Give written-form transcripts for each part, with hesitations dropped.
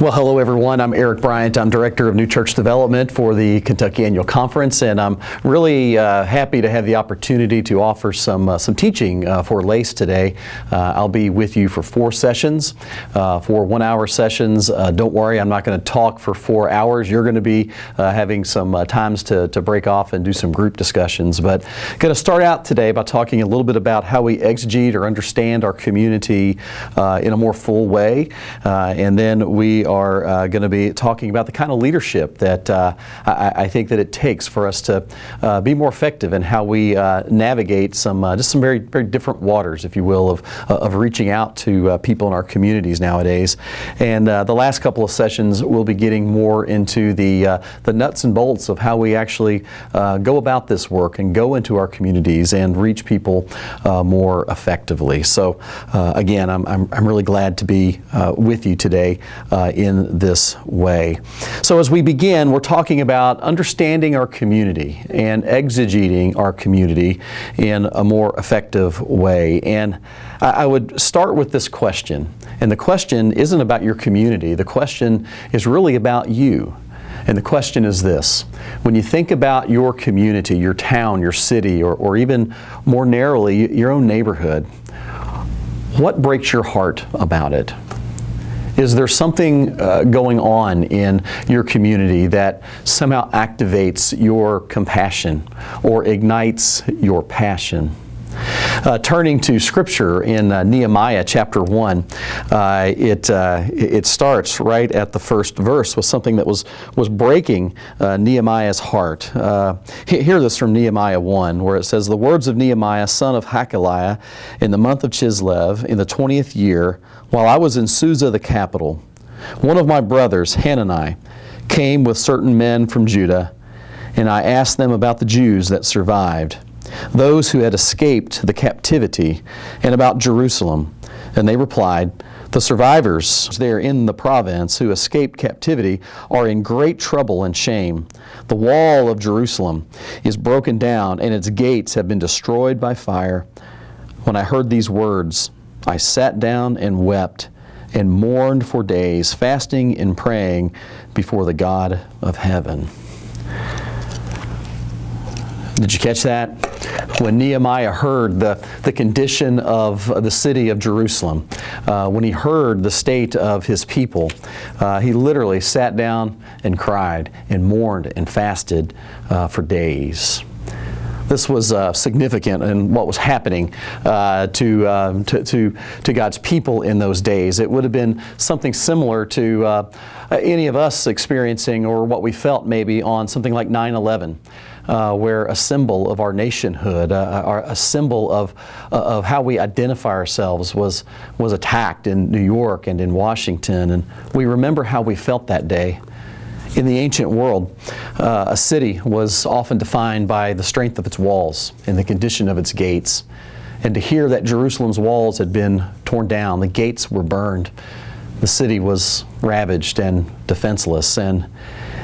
Well, hello everyone. I'm Eric Bryant. I'm Director of New Church Development for the Kentucky Annual Conference, and I'm really happy to have the opportunity to offer some teaching for LACE today. I'll be with you for 4 sessions, 4 one-hour sessions. Don't worry, I'm not going to talk for 4 hours. You're going to be having some times to break off and do some group discussions. But going to start out today by talking a little bit about how we exegete or understand our community in a more full way, and then we are going to be talking about the kind of leadership that I think that it takes for us to be more effective in how we navigate just some very, very different waters, if you will, of reaching out to people in our communities nowadays. And the last couple of sessions we'll be getting more into the nuts and bolts of how we actually go about this work and go into our communities and reach people more effectively. So again, I'm really glad to be with you today in this way. So as we begin, we're talking about understanding our community and exegeting our community in a more effective way. And I would start with this question. And the question isn't about your community. The question is really about you. And the question is this: when you think about your community, your town, your city, or even more narrowly, your own neighborhood, what breaks your heart about it? Is there something going on in your community that somehow activates your compassion or ignites your passion? Turning to Scripture in Nehemiah chapter 1, it starts right at the first verse with something that was breaking Nehemiah's heart. Hear this from Nehemiah 1, where it says, "The words of Nehemiah, son of Hakaliah, in the month of Chislev, in the 20th year, while I was in Susa the capital, one of my brothers, Hanani, came with certain men from Judah, and I asked them about the Jews that survived, those who had escaped the captivity, and about Jerusalem. And they replied, the survivors there in the province who escaped captivity are in great trouble and shame. The wall of Jerusalem is broken down, and its gates have been destroyed by fire. When I heard these words, I sat down and wept and mourned for days, fasting and praying before the God of heaven." Did you catch that? When Nehemiah heard the condition of the city of Jerusalem, when he heard the state of his people, he literally sat down and cried and mourned and fasted for days. This was significant in what was happening to God's people in those days. It would have been something similar to any of us experiencing, or what we felt maybe on something like 9/11. Where a symbol of our nationhood, a symbol of how we identify ourselves was attacked in New York and in Washington. And we remember how we felt that day. In the ancient world, a city was often defined by the strength of its walls and the condition of its gates. And to hear that Jerusalem's walls had been torn down, the gates were burned, the city was ravaged and defenseless. And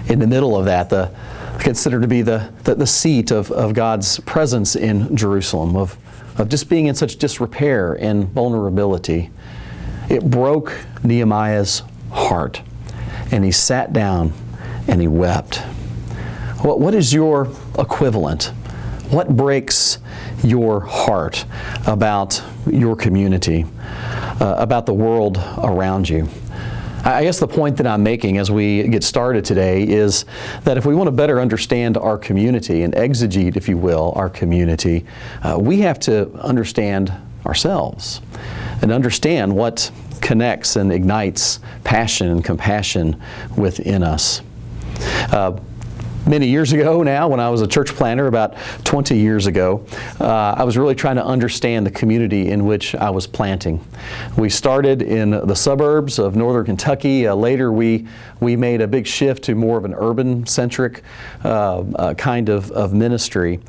in the middle of that, considered to be the seat of God's presence in Jerusalem, of just being in such disrepair and vulnerability. It broke Nehemiah's heart, and he sat down and he wept. What is your equivalent? What breaks your heart about your community, about the world around you? I guess the point that I'm making as we get started today is that if we want to better understand our community and exegete, if you will, our community, we have to understand ourselves and understand what connects and ignites passion and compassion within us. Many years ago now, when I was a church planter, about 20 years ago, I was really trying to understand the community in which I was planting. We started in the suburbs of northern Kentucky. Later we made a big shift to more of an urban-centric kind of ministry.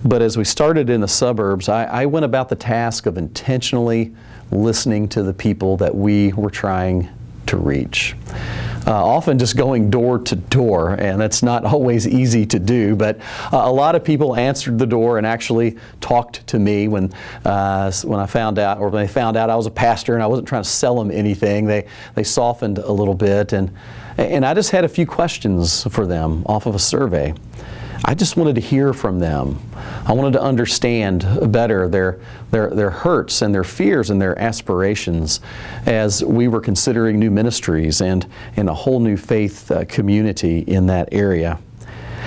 But as we started in the suburbs, I went about the task of intentionally listening to the people that we were trying to reach. often just going door to door, and that's not always easy to do, but a lot of people answered the door and actually talked to me when I found out, or when they found out I was a pastor and I wasn't trying to sell them anything. They softened a little bit, and I just had a few questions for them off of a survey. I just wanted to hear from them. I wanted to understand better their hurts and their fears and their aspirations as we were considering new ministries and a whole new faith community in that area.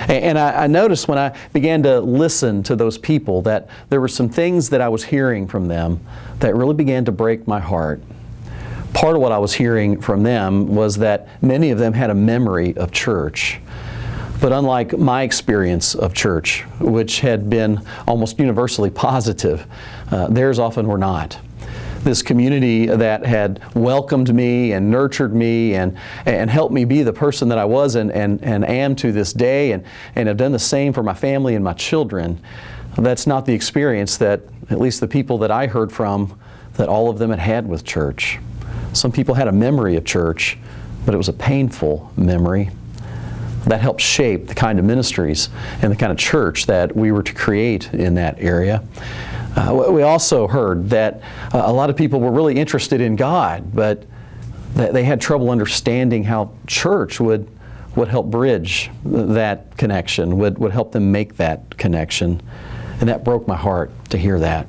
And I noticed when I began to listen to those people that there were some things that I was hearing from them that really began to break my heart. Part of what I was hearing from them was that many of them had a memory of church. But unlike my experience of church, which had been almost universally positive, theirs often were not. This community that had welcomed me and nurtured me and helped me be the person that I was and am to this day, and have done the same for my family and my children, that's not the experience that, at least the people that I heard from, that all of them had had with church. Some people had a memory of church, but it was a painful memory. That helped shape the kind of ministries and the kind of church that we were to create in that area. We also heard that a lot of people were really interested in God, but that they had trouble understanding how church would help bridge that connection, would help them make that connection. And that broke my heart to hear that.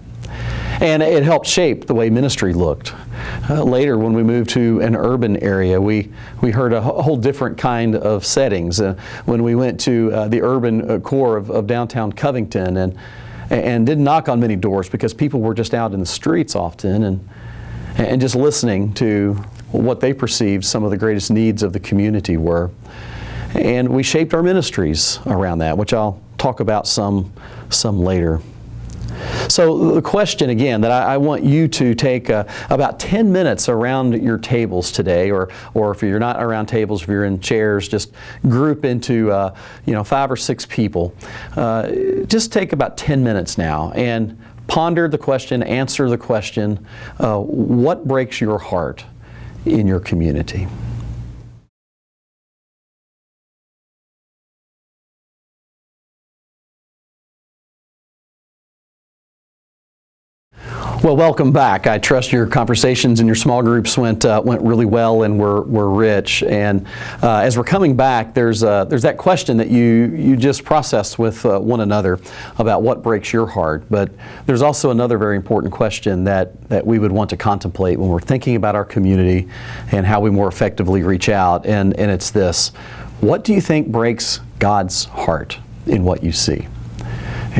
And it helped shape the way ministry looked. Later, when we moved to an urban area, we heard a whole different kind of settings. When we went to the urban core of downtown Covington and didn't knock on many doors because people were just out in the streets often and just listening to what they perceived some of the greatest needs of the community were. And we shaped our ministries around that, which I'll talk about some later. So the question again that I want you to take about 10 minutes around your tables today, or if you're not around tables, if you're in chairs, just group into 5 or 6 people. Just take about 10 minutes now and ponder the question, answer the question, what breaks your heart in your community? Well, welcome back. I trust your conversations in your small groups went really well and were rich. And as we're coming back, there's that question that you just processed with one another about what breaks your heart. But there's also another very important question that we would want to contemplate when we're thinking about our community and how we more effectively reach out. And it's this: what do you think breaks God's heart in what you see?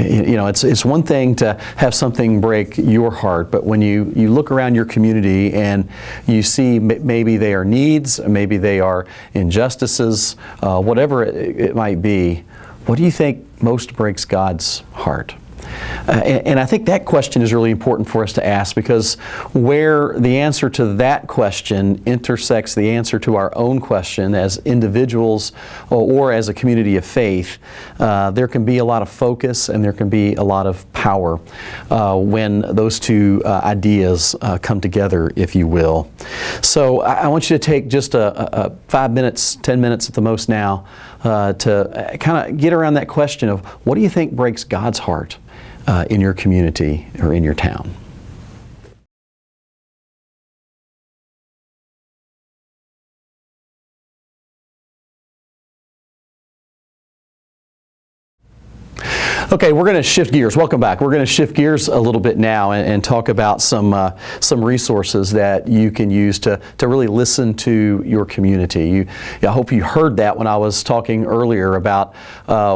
It's one thing to have something break your heart, but when you look around your community and you see maybe they are needs, maybe they are injustices, whatever it might be, what do you think most breaks God's heart? And I think that question is really important for us to ask, because where the answer to that question intersects the answer to our own question as individuals or as a community of faith, there can be a lot of focus and there can be a lot of power when those two ideas come together, if you will. So I want you to take just a 5 minutes, 10 minutes at the most now to kind of get around that question of what do you think breaks God's heart in your community or in your town. Okay, we're going to shift gears. Welcome back. We're going to shift gears a little bit now and talk about some resources that you can use to really listen to your community. I hope you heard that when I was talking earlier about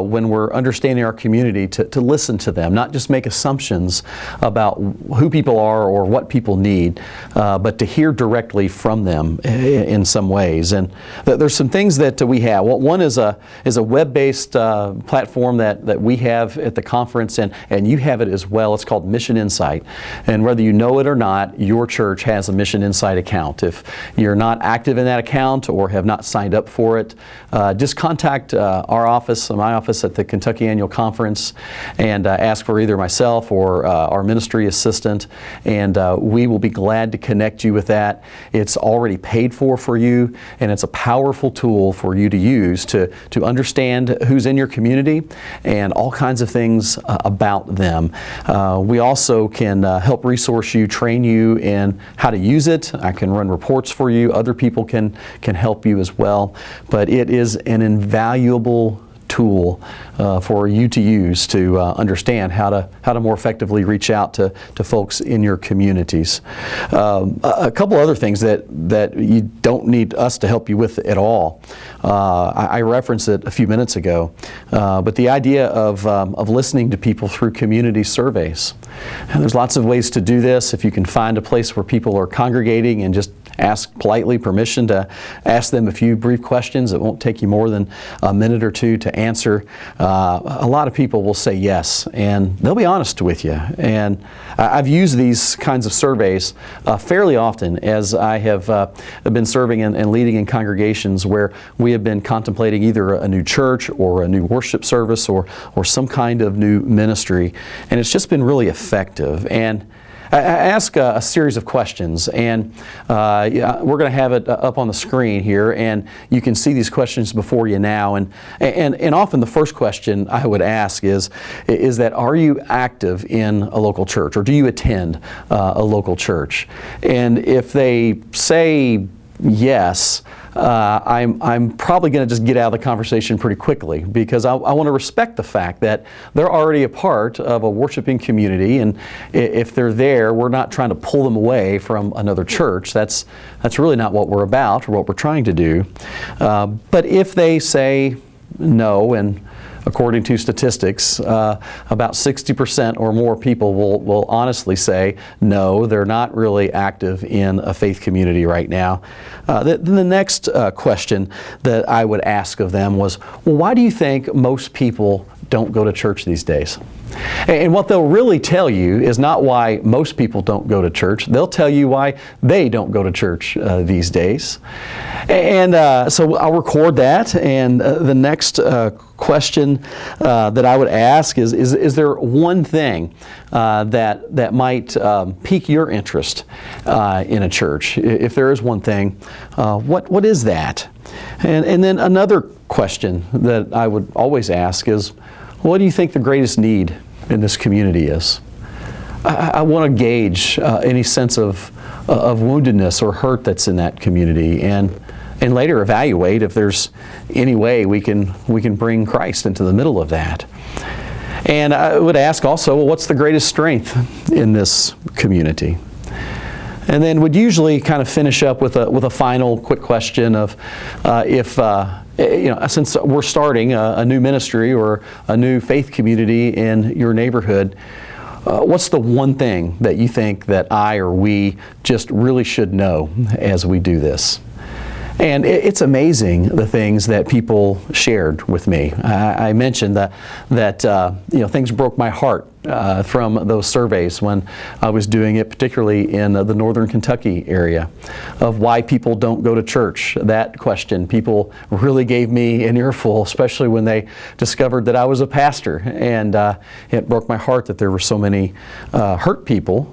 when we're understanding our community to listen to them, not just make assumptions about who people are or what people need, but to hear directly from them in some ways. And there's some things that we have. Well, one is a web-based platform that we have at the conference, and you have it as well. It's called Mission Insight. And whether you know it or not, your church has a Mission Insight account. If you're not active in that account or have not signed up for it, just contact our office, my office at the Kentucky Annual Conference, and ask for either myself or our ministry assistant, and we will be glad to connect you with that. It's already paid for you, and it's a powerful tool for you to use to understand who's in your community and all kinds of things about them. We also can help resource you, train you in how to use it. I can run reports for you. Other people can help you as well. But it is an invaluable tool for you to use to understand how to more effectively reach out to folks in your communities. A couple other things that you don't need us to help you with at all. I referenced it a few minutes ago, but the idea of listening to people through community surveys. And there's lots of ways to do this. If you can find a place where people are congregating and just ask politely permission to ask them a few brief questions. It won't take you more than a minute or two to answer. A lot of people will say yes, and they'll be honest with you. And I've used these kinds of surveys fairly often as I have been serving and leading in congregations where we have been contemplating either a new church or a new worship service or some kind of new ministry. And it's just been really effective. And I ask a series of questions, and we're going to have it up on the screen here, and you can see these questions before you now. And often the first question I would ask is that, are you active in a local church, or do you attend a local church? And if they say yes, I'm probably going to just get out of the conversation pretty quickly, because I want to respect the fact that they're already a part of a worshiping community, and if they're there, we're not trying to pull them away from another church. That's really not what we're about or what we're trying to do. But if they say no, and according to statistics, about 60% or more people will honestly say no, they're not really active in a faith community right now. Then the next question that I would ask of them was, well, why do you think most people don't go to church these days? And what they'll really tell you is not why most people don't go to church. They'll tell you why they don't go to church these days. And so I'll record that. And the next question that I would ask is there one thing that might pique your interest in a church? If there is one thing, what is that? And then another question that I would always ask is, what do you think the greatest need in this community is? I want to gauge any sense of woundedness or hurt that's in that community, and later evaluate if there's any way we can bring Christ into the middle of that. And I would ask also, well, what's the greatest strength in this community? And then would usually kind of finish up with a final quick question of since we're starting a new ministry or a new faith community in your neighborhood, what's the one thing that you think that I or we just really should know as we do this? And it's amazing the things that people shared with me. I mentioned that things broke my heart from those surveys when I was doing it, particularly in the northern Kentucky area, of why people don't go to church. That question, people really gave me an earful, especially when they discovered that I was a pastor. And it broke my heart that there were so many hurt people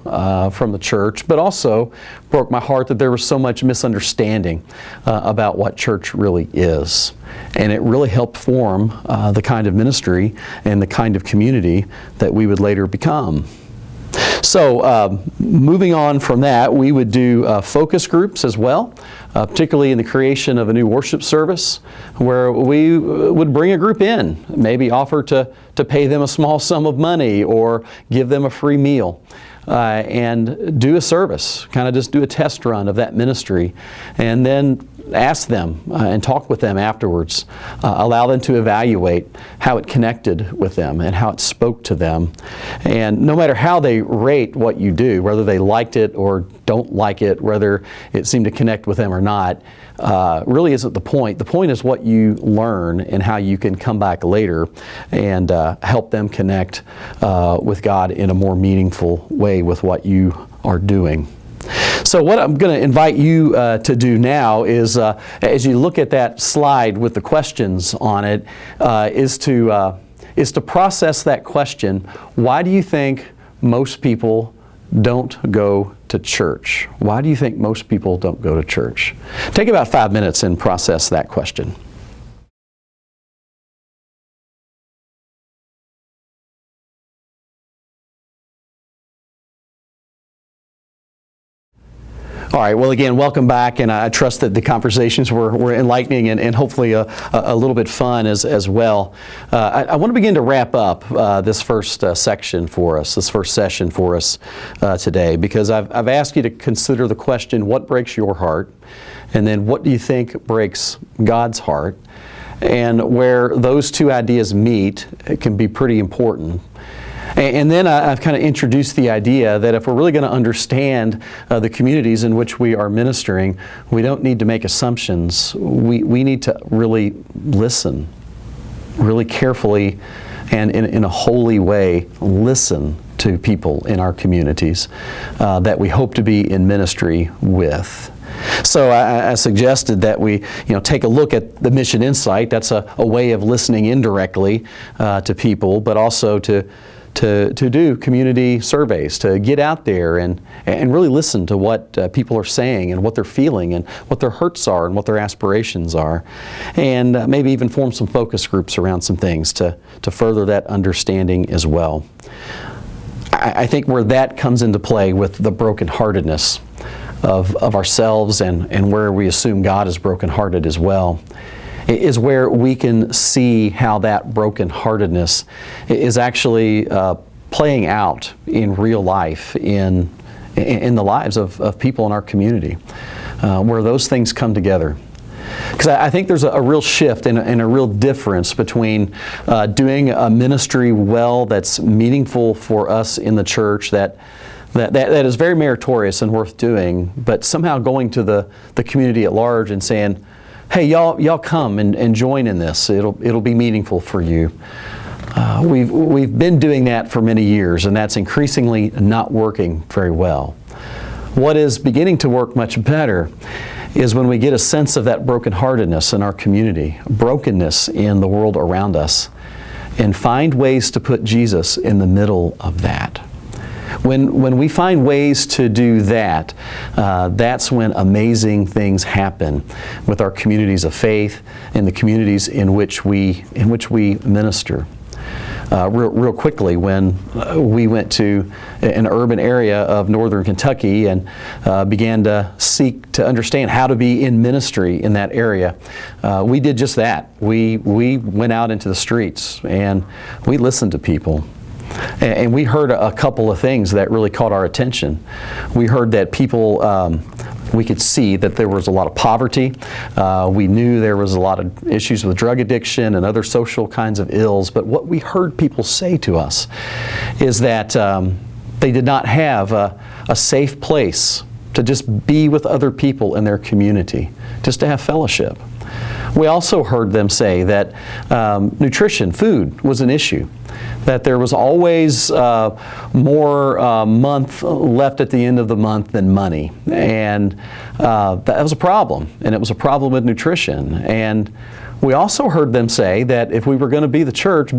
from the church, but also broke my heart that there was so much misunderstanding about what church really is. And it really helped form the kind of ministry and the kind of community that we would later become. So moving on from that, we would do focus groups as well, particularly in the creation of a new worship service, where we would bring a group in, maybe offer to pay them a small sum of money or give them a free meal. And do a service, kind of just do a test run of that ministry, and then ask them and talk with them afterwards. Allow them to evaluate how it connected with them and how it spoke to them. And no matter how they rate what you do, whether they liked it or don't like it, whether it seemed to connect with them or not, really isn't the point. The point is what you learn and how you can come back later and help them connect with God in a more meaningful way with what you are doing. So what I'm going to invite you to do now is, as you look at that slide with the questions on it, is to process that question. Why do you think most people don't go to church? Why do you think most people don't go to church? Take about 5 minutes and process that question. All right, well again, welcome back, and I trust that the conversations were enlightening and hopefully a little bit fun as well. I want to begin to wrap up this first section for us, this first session for us today, because I've asked you to consider the question, what breaks your heart? And then what do you think breaks God's heart? And where those two ideas meet, it can be pretty important. And then I've kind of introduced the idea that if we're really going to understand the communities in which we are ministering, we don't need to make assumptions. We need to really listen, really carefully and in a holy way, listen to people in our communities that we hope to be in ministry with. So I suggested that we take a look at the Mission Insight. That's a way of listening indirectly to people, but also to do community surveys, to get out there and really listen to what people are saying and what they're feeling and what their hurts are and what their aspirations are. And maybe even form some focus groups around some things to further that understanding as well. I think where that comes into play with the brokenheartedness of ourselves and where we assume God is brokenhearted as well, is where we can see how that brokenheartedness is actually playing out in real life in the lives of people in our community, where those things come together. Because I think there's a real shift and a real difference between doing a ministry well that's meaningful for us in the church, that is very meritorious and worth doing, but somehow going to the community at large and saying, hey, y'all come and join in this. It'll be meaningful for you. We've been doing that for many years, and that's increasingly not working very well. What is beginning to work much better is when we get a sense of that brokenheartedness in our community, brokenness in the world around us, and find ways to put Jesus in the middle of that. When we find ways to do that, that's when amazing things happen with our communities of faith and the communities in which we minister. Real quickly, when we went to an urban area of northern Kentucky and began to seek to understand how to be in ministry in that area, we did just that. We went out into the streets and we listened to people. And we heard a couple of things that really caught our attention. We heard that people, we could see that there was a lot of poverty. We knew there was a lot of issues with drug addiction and other social kinds of ills. But what we heard people say to us is that they did not have a safe place to just be with other people in their community, just to have fellowship. We also heard them say that nutrition, food, was an issue. That there was always more month left at the end of the month than money. And that was a problem. And it was a problem with nutrition. And we also heard them say that if we were going to be the church,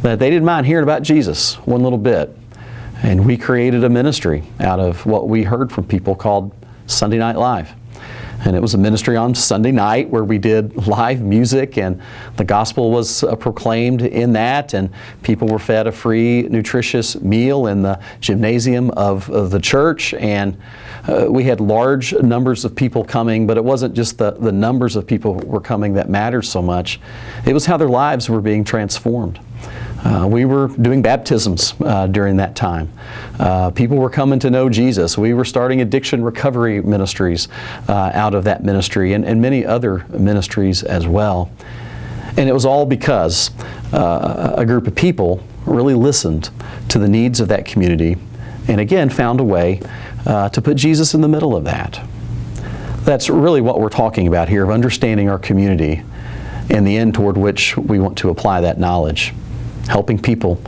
that they didn't mind hearing about Jesus one little bit. And we created a ministry out of what we heard from people called Sunday Night Live. And it was a ministry on Sunday night where we did live music and the gospel was proclaimed in that, and people were fed a free, nutritious meal in the gymnasium of the church. And we had large numbers of people coming, but it wasn't just the numbers of people who were coming that mattered so much. It was how their lives were being transformed. We were doing baptisms during that time. People were coming to know Jesus. We were starting addiction recovery ministries out of that ministry and many other ministries as well. And it was all because a group of people really listened to the needs of that community and again found a way to put Jesus in the middle of that. That's really what we're talking about here, of understanding our community and the end toward which we want to apply that knowledge, helping people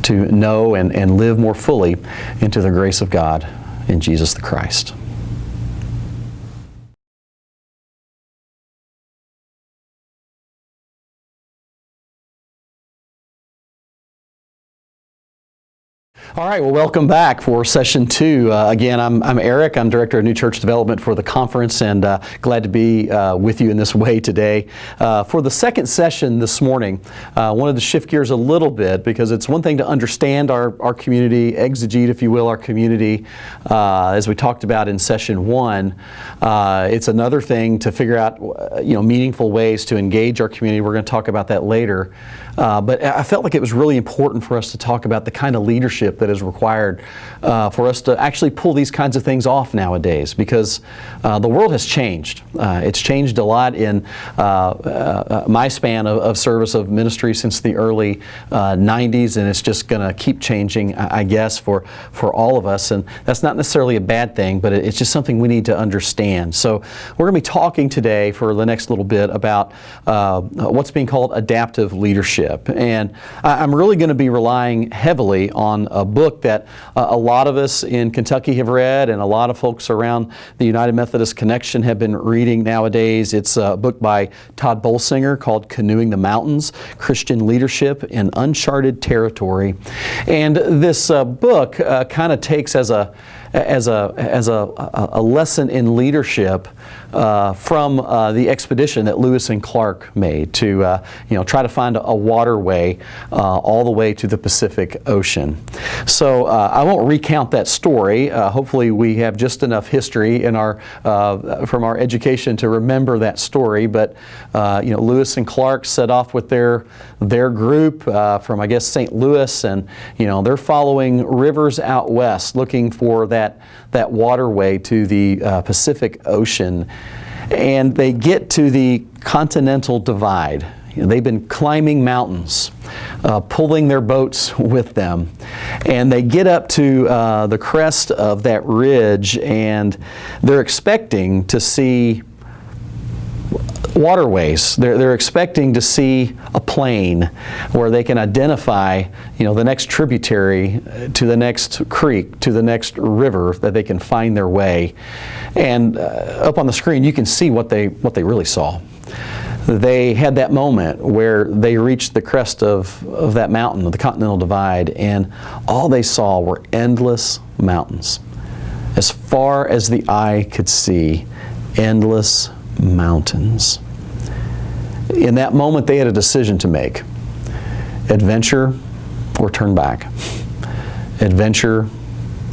to know and live more fully into the grace of God in Jesus the Christ. All right, well, welcome back for session 2. Again, I'm Eric. I'm Director of New Church Development for the conference, and glad to be with you in this way today. For the second session this morning, I wanted to shift gears a little bit, because it's one thing to understand our community, exegete, if you will, our community, as we talked about in session 1. It's another thing to figure out meaningful ways to engage our community. We're going to talk about that later. But I felt like it was really important for us to talk about the kind of leadership that is required for us to actually pull these kinds of things off nowadays, because the world has changed. It's changed a lot in my span of service of ministry since the early 90s, and it's just going to keep changing, I guess, for all of us. And that's not necessarily a bad thing, but it's just something we need to understand. So we're going to be talking today for the next little bit about what's being called adaptive leadership. And I'm really going to be relying heavily on a book that a lot of us in Kentucky have read, and a lot of folks around the United Methodist Connection have been reading nowadays. It's a book by Todd Bolsinger called Canoeing the Mountains: Christian Leadership in Uncharted Territory. And this book kind of takes as a lesson in leadership from the expedition that Lewis and Clark made to try to find a waterway all the way to the Pacific Ocean. So I won't recount that story. Hopefully we have just enough history in our from our education to remember that story. But Lewis and Clark set off with their group from, I guess, St. Louis, and they're following rivers out west looking for that waterway to the Pacific Ocean. And they get to the Continental Divide. They've been climbing mountains, pulling their boats with them. And they get up to the crest of that ridge, and they're expecting to see waterways. They're expecting to see a plain where they can identify, the next tributary to the next creek, to the next river, that they can find their way. And up on the screen, you can see what they really saw. They had that moment where they reached the crest of that mountain, the Continental Divide, and all they saw were endless mountains. As far as the eye could see, endless mountains. In that moment, they had a decision to make: adventure or turn back, adventure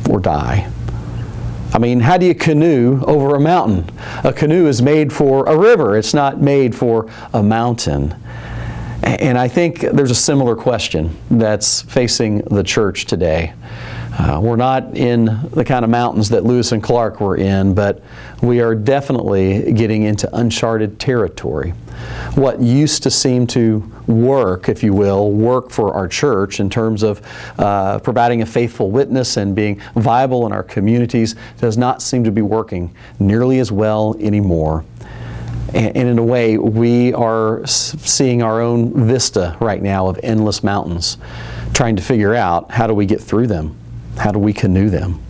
or die. I mean, how do you canoe over a mountain? A canoe is made for a river. It's not made for a mountain. And I think there's a similar question that's facing the church today. We're not in the kind of mountains that Lewis and Clark were in, but we are definitely getting into uncharted territory. What used to seem to work, if you will, work for our church in terms of providing a faithful witness and being viable in our communities does not seem to be working nearly as well anymore. And in a way, we are seeing our own vista right now of endless mountains, trying to figure out, how do we get through them? How do we canoe them?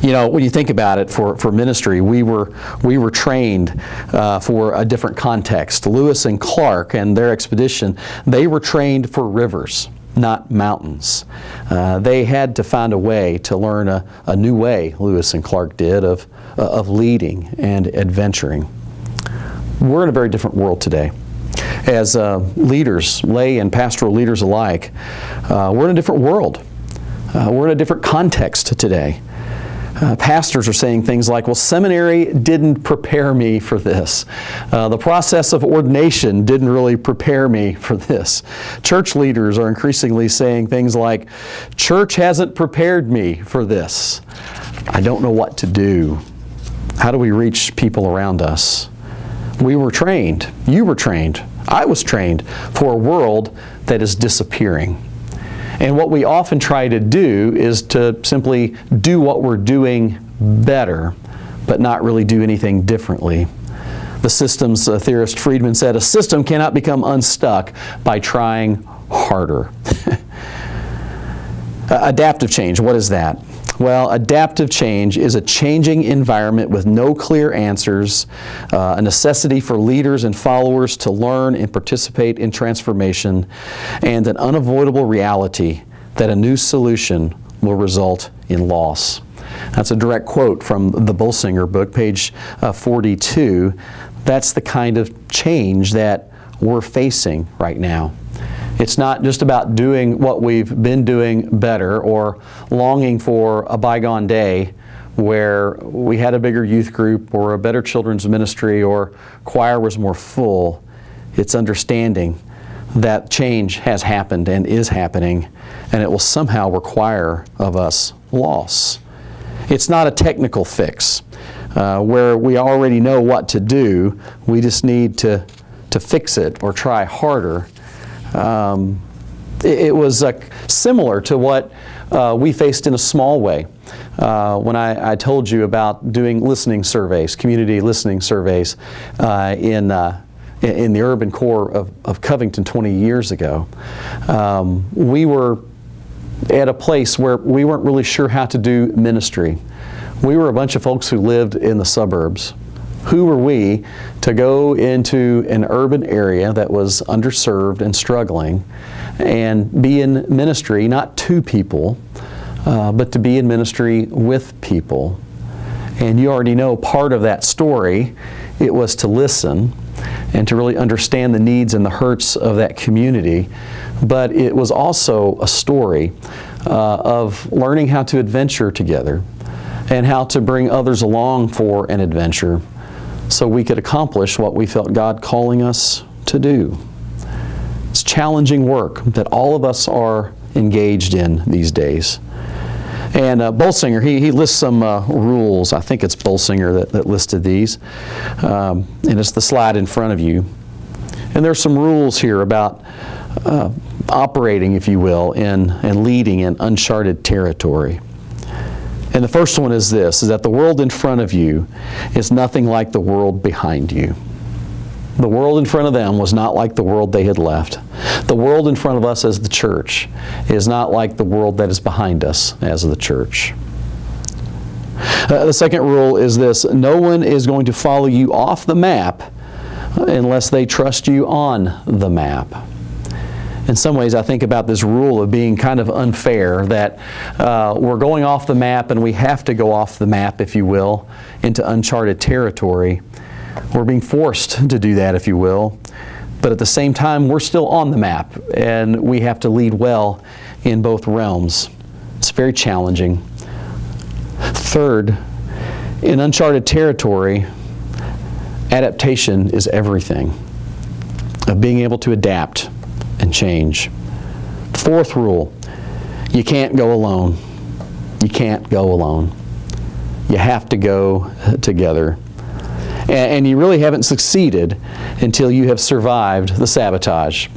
When you think about it, for ministry, we were trained for a different context. Lewis and Clark and their expedition, they were trained for rivers, not mountains. They had to find a way to learn a new way, Lewis and Clark did, of leading and adventuring. We're in a very different world today. As leaders, lay and pastoral leaders alike, we're in a different world. We're in a different context today. Pastors are saying things like, well, seminary didn't prepare me for this. The process of ordination didn't really prepare me for this. Church leaders are increasingly saying things like, church hasn't prepared me for this. I don't know what to do. How do we reach people around us? We were trained, you were trained, I was trained for a world that is disappearing. And what we often try to do is to simply do what we're doing better, but not really do anything differently. The systems theorist Friedman said, a system cannot become unstuck by trying harder. Adaptive change, what is that? Well, adaptive change is a changing environment with no clear answers, a necessity for leaders and followers to learn and participate in transformation, and an unavoidable reality that a new solution will result in loss. That's a direct quote from the Bolsinger book, page 42. That's the kind of change that we're facing right now. It's not just about doing what we've been doing better or longing for a bygone day where we had a bigger youth group or a better children's ministry or choir was more full. It's understanding that change has happened and is happening, and it will somehow require of us loss. It's not a technical fix where we already know what to do. We just need to fix it or try harder. It was similar to what we faced in a small way when I told you about doing listening surveys, community listening surveys in the urban core of Covington 20 years ago. We were at a place where we weren't really sure how to do ministry. We were a bunch of folks who lived in the suburbs. Who were we to go into an urban area that was underserved and struggling and be in ministry, not to people, but to be in ministry with people? And you already know part of that story. It was to listen and to really understand the needs and the hurts of that community. But it was also a story of learning how to adventure together and how to bring others along for an adventure, so we could accomplish what we felt God calling us to do. It's challenging work that all of us are engaged in these days. And Bolsinger, he lists some rules. I think it's Bolsinger that listed these. And it's the slide in front of you. And there's some rules here about operating, if you will, and leading in uncharted territory. And the first one is this, is that the world in front of you is nothing like the world behind you. The world in front of them was not like the world they had left. The world in front of us as the church is not like the world that is behind us as the church. The second rule is this, no one is going to follow you off the map unless they trust you on the map. In some ways, I think about this rule of being kind of unfair, that we're going off the map and we have to go off the map, if you will, into uncharted territory. We're being forced to do that, if you will. But at the same time, we're still on the map and we have to lead well in both realms. It's very challenging. Third, in uncharted territory, adaptation is everything. Of being able to adapt and change. Fourth rule, you can't go alone. You can't go alone. You have to go together. And you really haven't succeeded until you have survived the sabotage,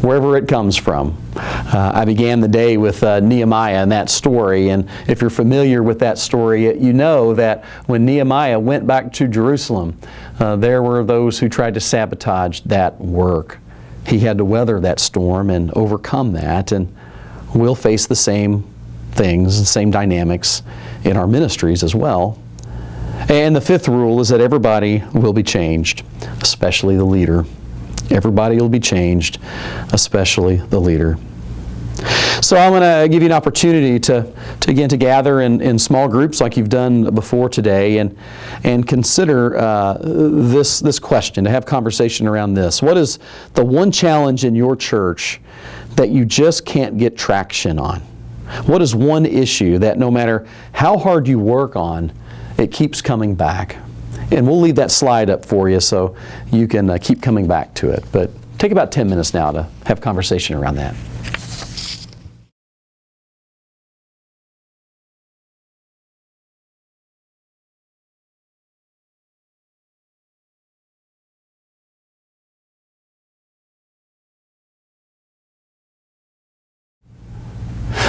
wherever it comes from. I began the day with Nehemiah and that story, and if you're familiar with that story, you know that when Nehemiah went back to Jerusalem, there were those who tried to sabotage that work. He had to weather that storm and overcome that, and we'll face the same things, the same dynamics in our ministries as well. And the fifth rule is that everybody will be changed, especially the leader. Everybody will be changed, especially the leader. So I'm going to give you an opportunity to gather in small groups like you've done before today and consider this question, to have conversation around this. What is the one challenge in your church that you just can't get traction on? What is one issue that no matter how hard you work on, it keeps coming back? And we'll leave that slide up for you so you can keep coming back to it. But take about 10 minutes now to have a conversation around that.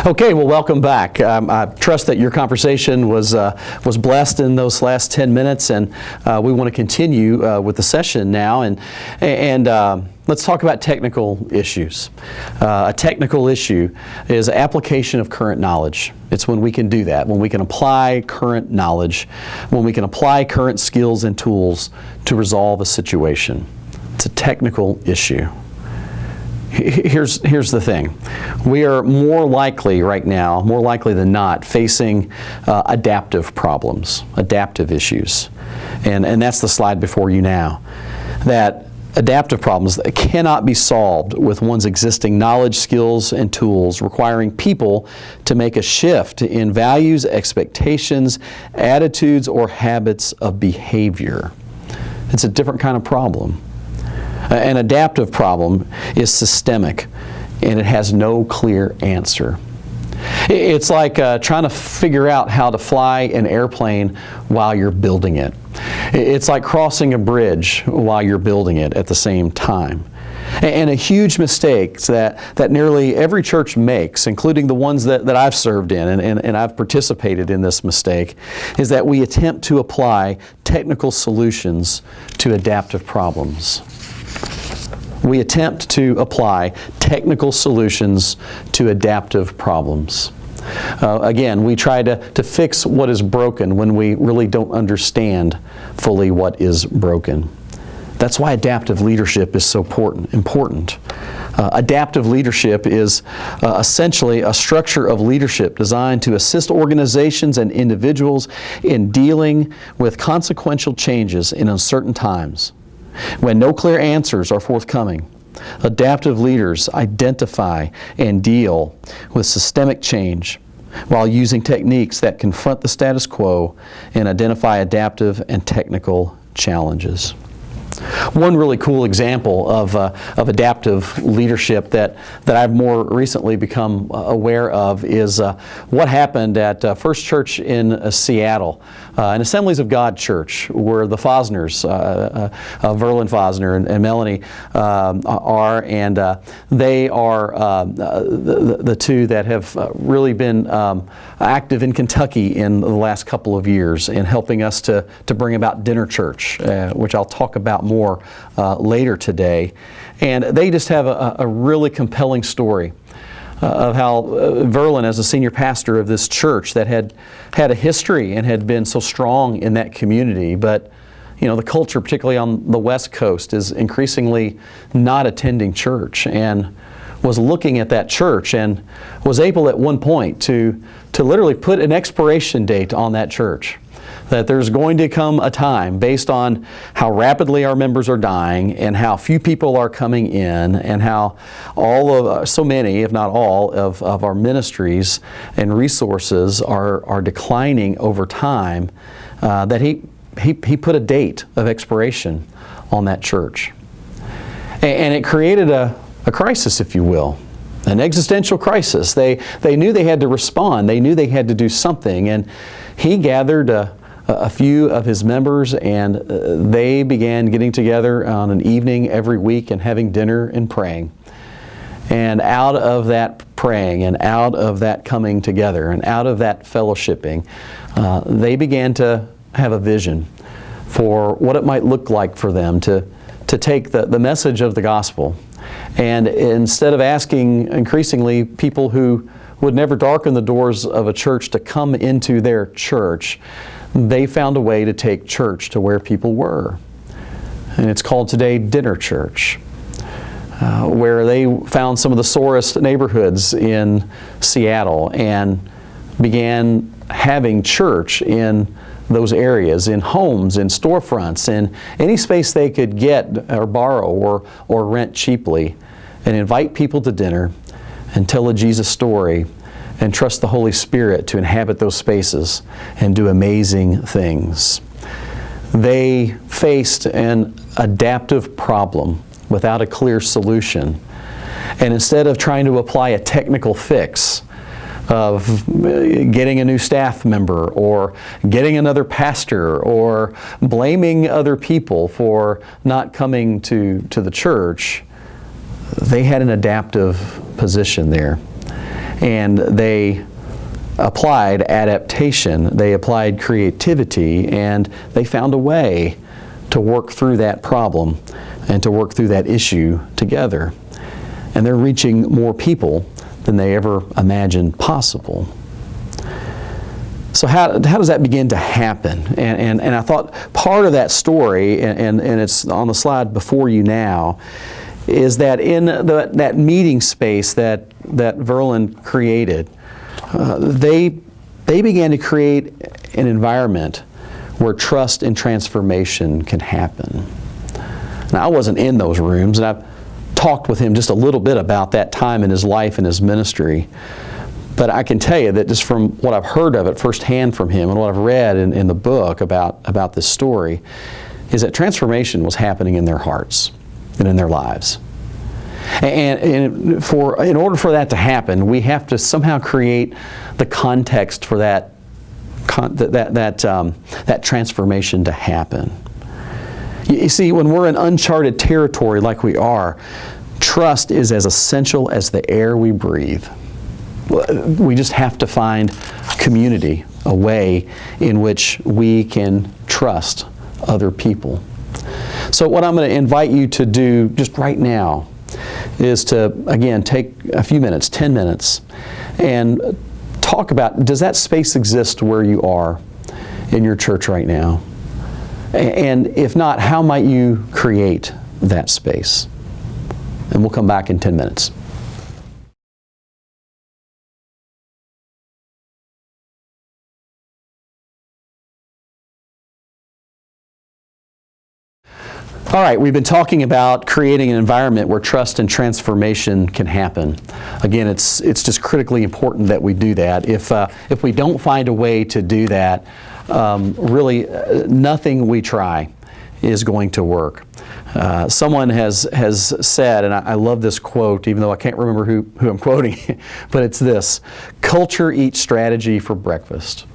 Okay, well, welcome back. I trust that your conversation was blessed in those last 10 minutes, and we want to continue with the session now. And let's talk about technical issues. A technical issue is application of current knowledge. It's when we can do that, when we can apply current knowledge, when we can apply current skills and tools to resolve a situation. It's a technical issue. Here's the thing. We are more likely right now, more likely than not, facing adaptive problems, adaptive issues. And that's the slide before you now. That adaptive problems that cannot be solved with one's existing knowledge, skills, and tools, requiring people to make a shift in values, expectations, attitudes, or habits of behavior. It's a different kind of problem. An adaptive problem is systemic, and it has no clear answer. It's like trying to figure out how to fly an airplane while you're building it. It's like crossing a bridge while you're building it at the same time. And a huge mistake that nearly every church makes, including the ones that I've served in, and I've participated in this mistake, is that we attempt to apply technical solutions to adaptive problems. We attempt to apply technical solutions to adaptive problems. Again, we try to fix what is broken when we really don't understand fully what is broken. That's why adaptive leadership is so important. Adaptive leadership is essentially a structure of leadership designed to assist organizations and individuals in dealing with consequential changes in uncertain times. When no clear answers are forthcoming, adaptive leaders identify and deal with systemic change while using techniques that confront the status quo and identify adaptive and technical challenges. One really cool example of adaptive leadership that I've more recently become aware of is what happened at First Church in Seattle, an Assemblies of God church where the Fosners, Verlin Fosner and Melanie are, and they are the two that have really been active in Kentucky in the last couple of years in helping us to bring about dinner church, which I'll talk about more later today. And they just have a really compelling story of how Verlin, as a senior pastor of this church that had a history and had been so strong in that community, but the culture, particularly on the West Coast, is increasingly not attending church, and was looking at that church and was able at one point to literally put an expiration date on that church. That there's going to come a time based on how rapidly our members are dying and how few people are coming in and how so many, if not all, of our ministries and resources are declining over time, that he put a date of expiration on that church. And it created a crisis, if you will, an existential crisis. They knew they had to respond. They knew they had to do something. And he gathered a few of his members, and they began getting together on an evening every week and having dinner and praying. And out of that praying and out of that coming together and out of that fellowshipping, they began to have a vision for what it might look like for them to take the message of the gospel. And instead of asking increasingly people who would never darken the doors of a church to come into their church, they found a way to take church to where people were. And it's called today dinner church, where they found some of the sorest neighborhoods in Seattle and began having church in those areas, in homes, in storefronts, in any space they could get or borrow or rent cheaply, and invite people to dinner and tell a Jesus story and trust the Holy Spirit to inhabit those spaces and do amazing things. They faced an adaptive problem without a clear solution. And instead of trying to apply a technical fix of getting a new staff member or getting another pastor or blaming other people for not coming to the church, they had an adaptive position there. And they applied adaptation, they applied creativity, and they found a way to work through that problem and to work through that issue together. And they're reaching more people than they ever imagined possible. So how does that begin to happen? And I thought part of that story, and it's on the slide before you now, is that in that meeting space that Verlin created, they began to create an environment where trust and transformation can happen. Now, I wasn't in those rooms, and I've talked with him just a little bit about that time in his life and his ministry. But I can tell you that just from what I've heard of it firsthand from him and what I've read in the book about this story, is that transformation was happening in their hearts and in their lives. And in order for that to happen, we have to somehow create the context for that transformation to happen. You see, when we're in uncharted territory like we are, trust is as essential as the air we breathe. We just have to find community, a way in which we can trust other people. So what I'm going to invite you to do just right now is to, again, take a few minutes, 10 minutes, and talk about, does that space exist where you are in your church right now? And if not, how might you create that space? And we'll come back in 10 minutes. All right, we've been talking about creating an environment where trust and transformation can happen. Again, it's just critically important that we do that. If we don't find a way to do that, really nothing we try is going to work. Someone has said, and I love this quote, even though I can't remember who I'm quoting, but it's this: culture eats strategy for breakfast.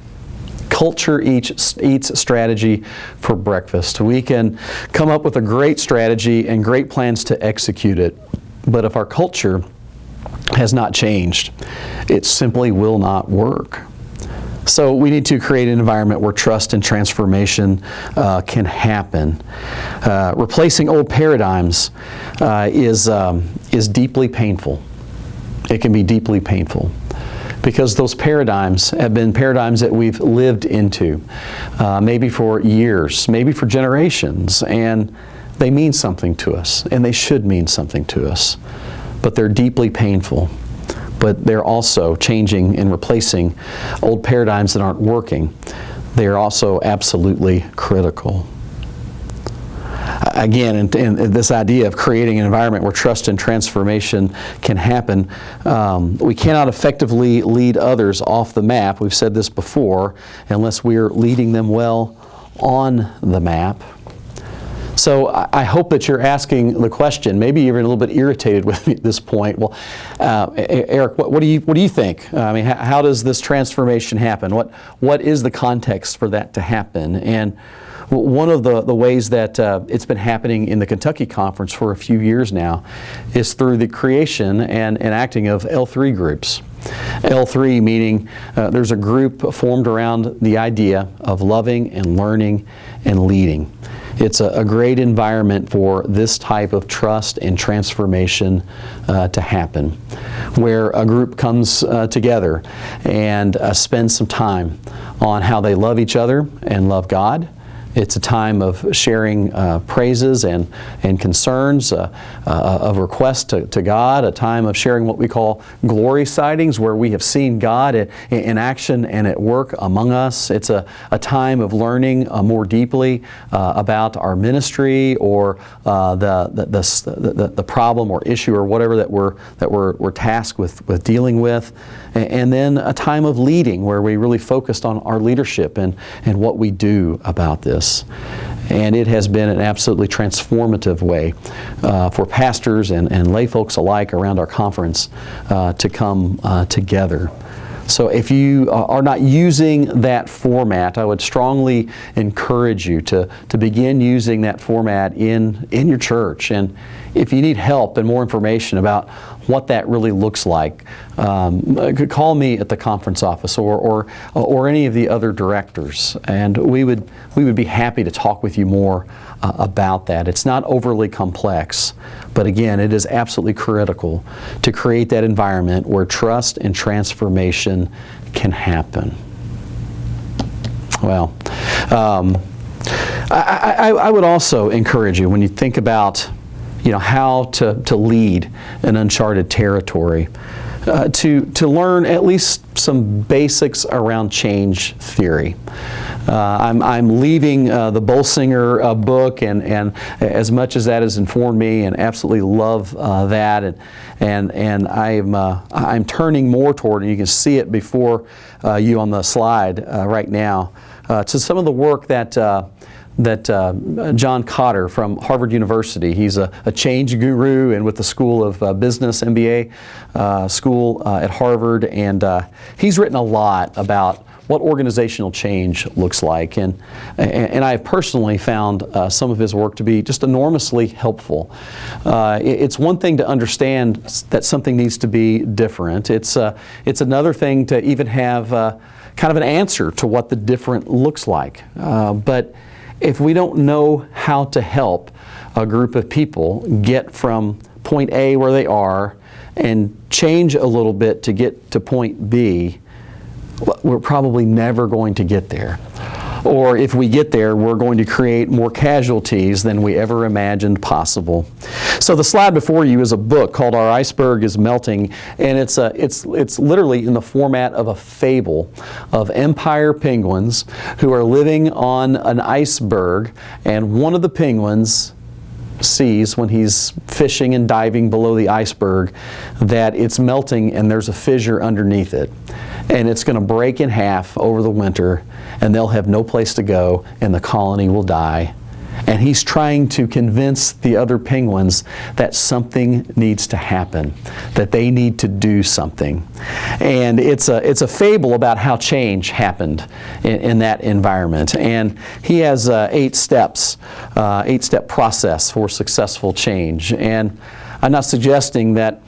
Culture eats strategy for breakfast. We can come up with a great strategy and great plans to execute it, but if our culture has not changed, it simply will not work. So we need to create an environment where trust and transformation can happen. Replacing old paradigms is deeply painful. It can be deeply painful, because those paradigms have been paradigms that we've lived into, maybe for years, maybe for generations, and they mean something to us, and they should mean something to us. But they're deeply painful. But they're also changing and replacing old paradigms that aren't working. They are also absolutely critical. Again, in this idea of creating an environment where trust and transformation can happen, we cannot effectively lead others off the map, we've said this before, unless we're leading them well on the map. So I hope that you're asking the question, maybe you're a little bit irritated with me at this point. Well, Eric, what do you think? I mean, how does this transformation happen? What is the context for that to happen? And one of the ways that it's been happening in the Kentucky Conference for a few years now is through the creation and acting of L3 groups. L3 meaning there's a group formed around the idea of loving and learning and leading. It's a great environment for this type of trust and transformation to happen, where a group comes together and spends some time on how they love each other and love God, It's a time of sharing praises and concerns, of request to God, a time of sharing what we call glory sightings, where we have seen God in action and at work among us. It's a time of learning more deeply about our ministry or the problem or issue or whatever that we're tasked with dealing with. And then a time of leading, where we really focused on our leadership and what we do about this. And it has been an absolutely transformative way for pastors and lay folks alike around our conference to come together. So if you are not using that format, I would strongly encourage you to begin using that format in your church. And if you need help and more information about what that really looks like, call me at the conference office or any of the other directors, and we would be happy to talk with you more about that. It's not overly complex, but again, it is absolutely critical to create that environment where trust and transformation can happen. Well, I would also encourage you, when you think about how to lead in uncharted territory, to learn at least some basics around change theory. I'm leaving the Bolsinger book, and as much as that has informed me, and absolutely love that, and I'm turning more toward, and you can see it before you on the slide right now, to some of the work that John Cotter from Harvard University. He's a change guru, and with the School of Business, MBA school at Harvard, and he's written a lot about what organizational change looks like, and I have personally found some of his work to be just enormously helpful. It's one thing to understand that something needs to be different. It's another thing to even have kind of an answer to what the different looks like. But if we don't know how to help a group of people get from point A, where they are, and change a little bit to get to point B, we're probably never going to get there. Or if we get there, we're going to create more casualties than we ever imagined possible. So the slide before you is a book called Our Iceberg is Melting, and it's literally in the format of a fable of empire penguins who are living on an iceberg, and one of the penguins sees, when he's fishing and diving below the iceberg, that it's melting and there's a fissure underneath it. And it's going to break in half over the winter, and they'll have no place to go, and the colony will die. And he's trying to convince the other penguins that something needs to happen, that they need to do something. And it's a fable about how change happened in that environment. And he has 8 steps, 8-step process for successful change. And I'm not suggesting that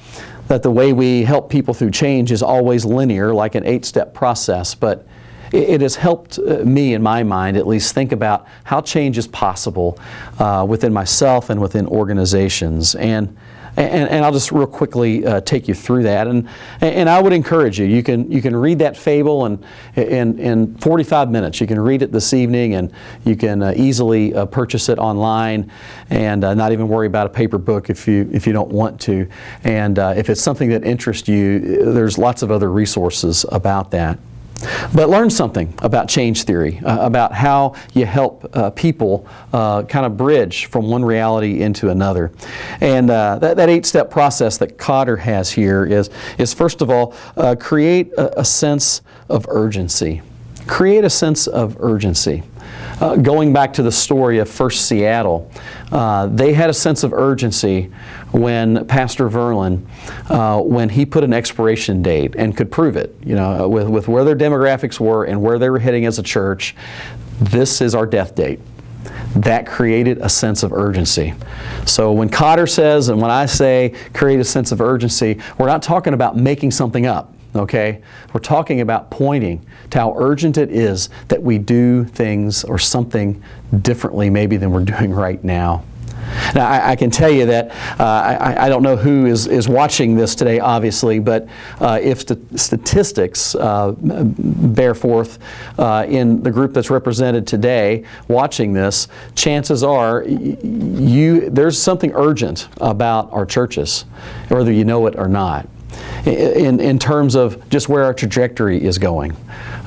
the way we help people through change is always linear, like an 8-step process, but it has helped me, in my mind at least, think about how change is possible within myself and within organizations. And I'll just real quickly take you through that. And I would encourage you, you can read that fable in 45 minutes. You can read it this evening, and you can easily purchase it online, and not even worry about a paper book if you don't want to. And if it's something that interests you, there's lots of other resources about that. But learn something about change theory, about how you help people kind of bridge from one reality into another. And that 8-step process that Cotter has here is first of all, create a sense of urgency. Create a sense of urgency. Going back to the story of First Seattle, they had a sense of urgency when Pastor Verlin, when he put an expiration date and could prove it, with where their demographics were and where they were heading as a church. This is our death date. That created a sense of urgency. So when Cotter says, and when I say create a sense of urgency, we're not talking about making something up. Okay? We're talking about pointing to how urgent it is that we do things or something differently maybe than we're doing right now. Now, I can tell you that I don't know who is watching this today, obviously, but if statistics bear forth in the group that's represented today watching this, chances are there's something urgent about our churches, whether you know it or not, in terms of just where our trajectory is going.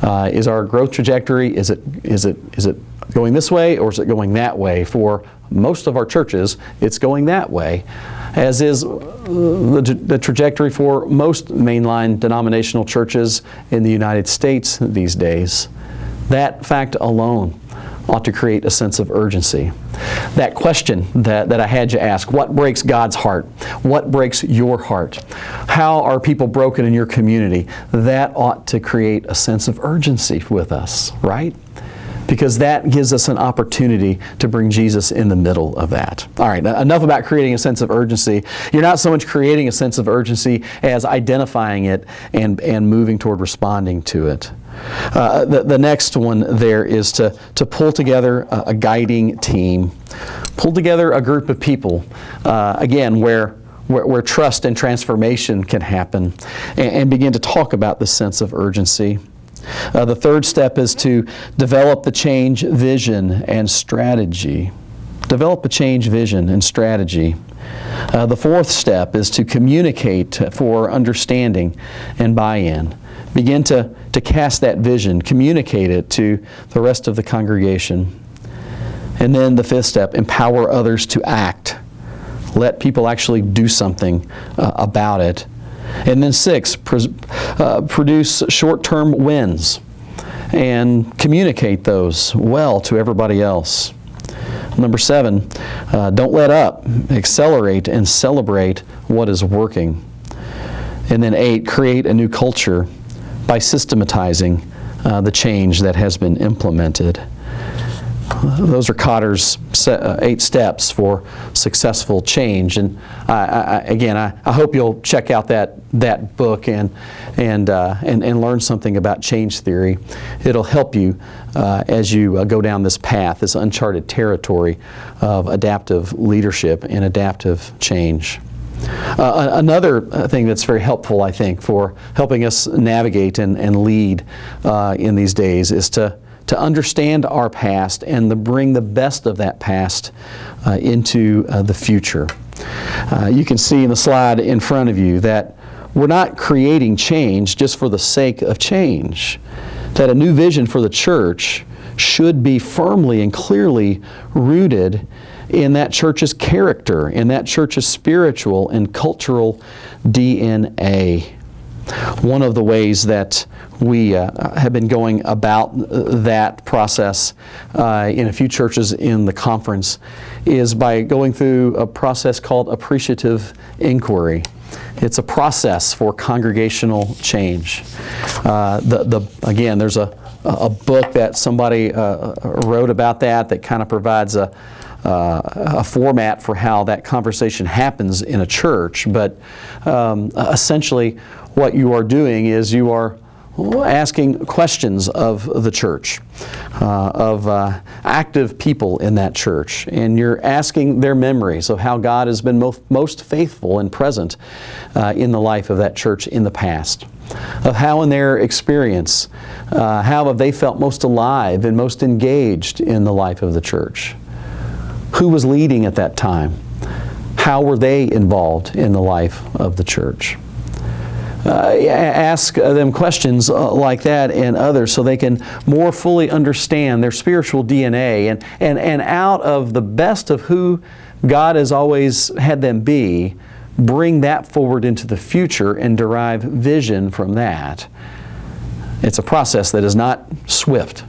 Is our growth trajectory, is it going this way, or is it going that way? For most of our churches, it's going that way, as is the trajectory for most mainline denominational churches in the United States these days. That fact alone ought to create a sense of urgency. That question that I had you ask, what breaks God's heart? What breaks your heart? How are people broken in your community? That ought to create a sense of urgency with us, right? Because that gives us an opportunity to bring Jesus in the middle of that. All right, enough about creating a sense of urgency. You're not so much creating a sense of urgency as identifying it and moving toward responding to it. The next one there is to pull together a guiding team. Pull together a group of people, again, where trust and transformation can happen, and begin to talk about the sense of urgency. The third step is to develop the change vision and strategy. Develop a change vision and strategy. The fourth step is to communicate for understanding and buy-in. Begin to cast that vision, communicate it to the rest of the congregation. And then the fifth step, empower others to act. Let people actually do something about it. And then 6, produce short-term wins and communicate those well to everybody else. Number 7, don't let up. Accelerate and celebrate what is working. And then 8, create a new culture by systematizing the change that has been implemented. Those are Cotter's 8 steps for successful change. And I hope you'll check out that book and learn something about change theory. It'll help you as you go down this path, this uncharted territory of adaptive leadership and adaptive change. Another thing that's very helpful, I think, for helping us navigate and lead in these days is to understand our past and to bring the best of that past into the future. You can see in the slide in front of you that we're not creating change just for the sake of change. That a new vision for the church should be firmly and clearly rooted in that church's character, in that church's spiritual and cultural DNA. One of the ways that we have been going about that process in a few churches in the conference is by going through a process called appreciative inquiry. It's a process for congregational change. Again, there's a book that somebody wrote about that kind of provides a format for how that conversation happens in a church. But essentially, what you are doing is you are asking questions of the church, of active people in that church, and you're asking their memories of how God has been most faithful and present in the life of that church in the past, of how in their experience, how have they felt most alive and most engaged in the life of the church. Who was leading at that time? How were they involved in the life of the church? Ask them questions like that and others so they can more fully understand their spiritual DNA and out of the best of who God has always had them be, bring that forward into the future and derive vision from that. It's a process that is not swift.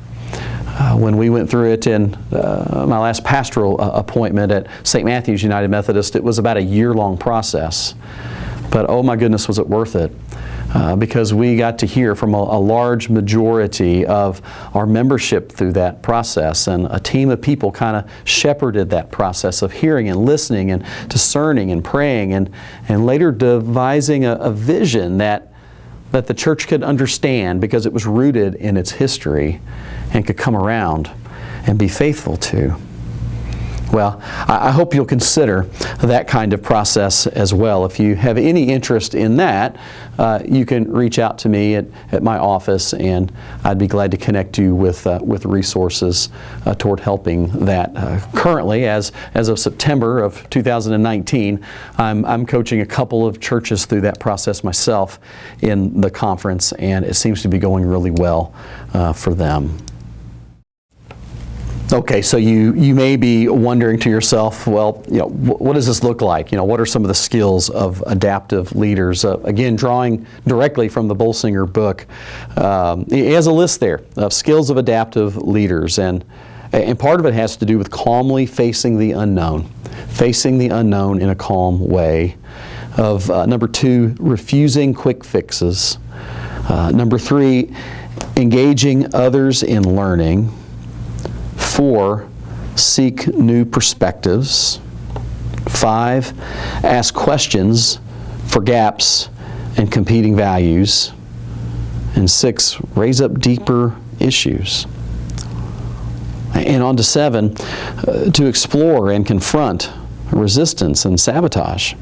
When we went through it in my last pastoral appointment at St. Matthew's United Methodist, it was about a year-long process. But oh my goodness, was it worth it? Because we got to hear from a large majority of our membership through that process, and a team of people kind of shepherded that process of hearing and listening and discerning and praying and later devising a vision that the church could understand because it was rooted in its history and could come around and be faithful to. Well, I hope you'll consider that kind of process as well. If you have any interest in that, you can reach out to me at my office, and I'd be glad to connect you with resources toward helping that. Currently, as of September of 2019, I'm coaching a couple of churches through that process myself in the conference, and it seems to be going really well for them. Okay, so you may be wondering to yourself, well, what does this look like? What are some of the skills of adaptive leaders? Again, drawing directly from the Bolsinger book, he has a list there of skills of adaptive leaders, and part of it has to do with calmly facing the unknown in a calm way. Of number 2, refusing quick fixes. Number 3, engaging others in learning. 4, seek new perspectives. 5, ask questions for gaps and competing values. And 6, raise up deeper issues. And on to 7, to explore and confront resistance and sabotage.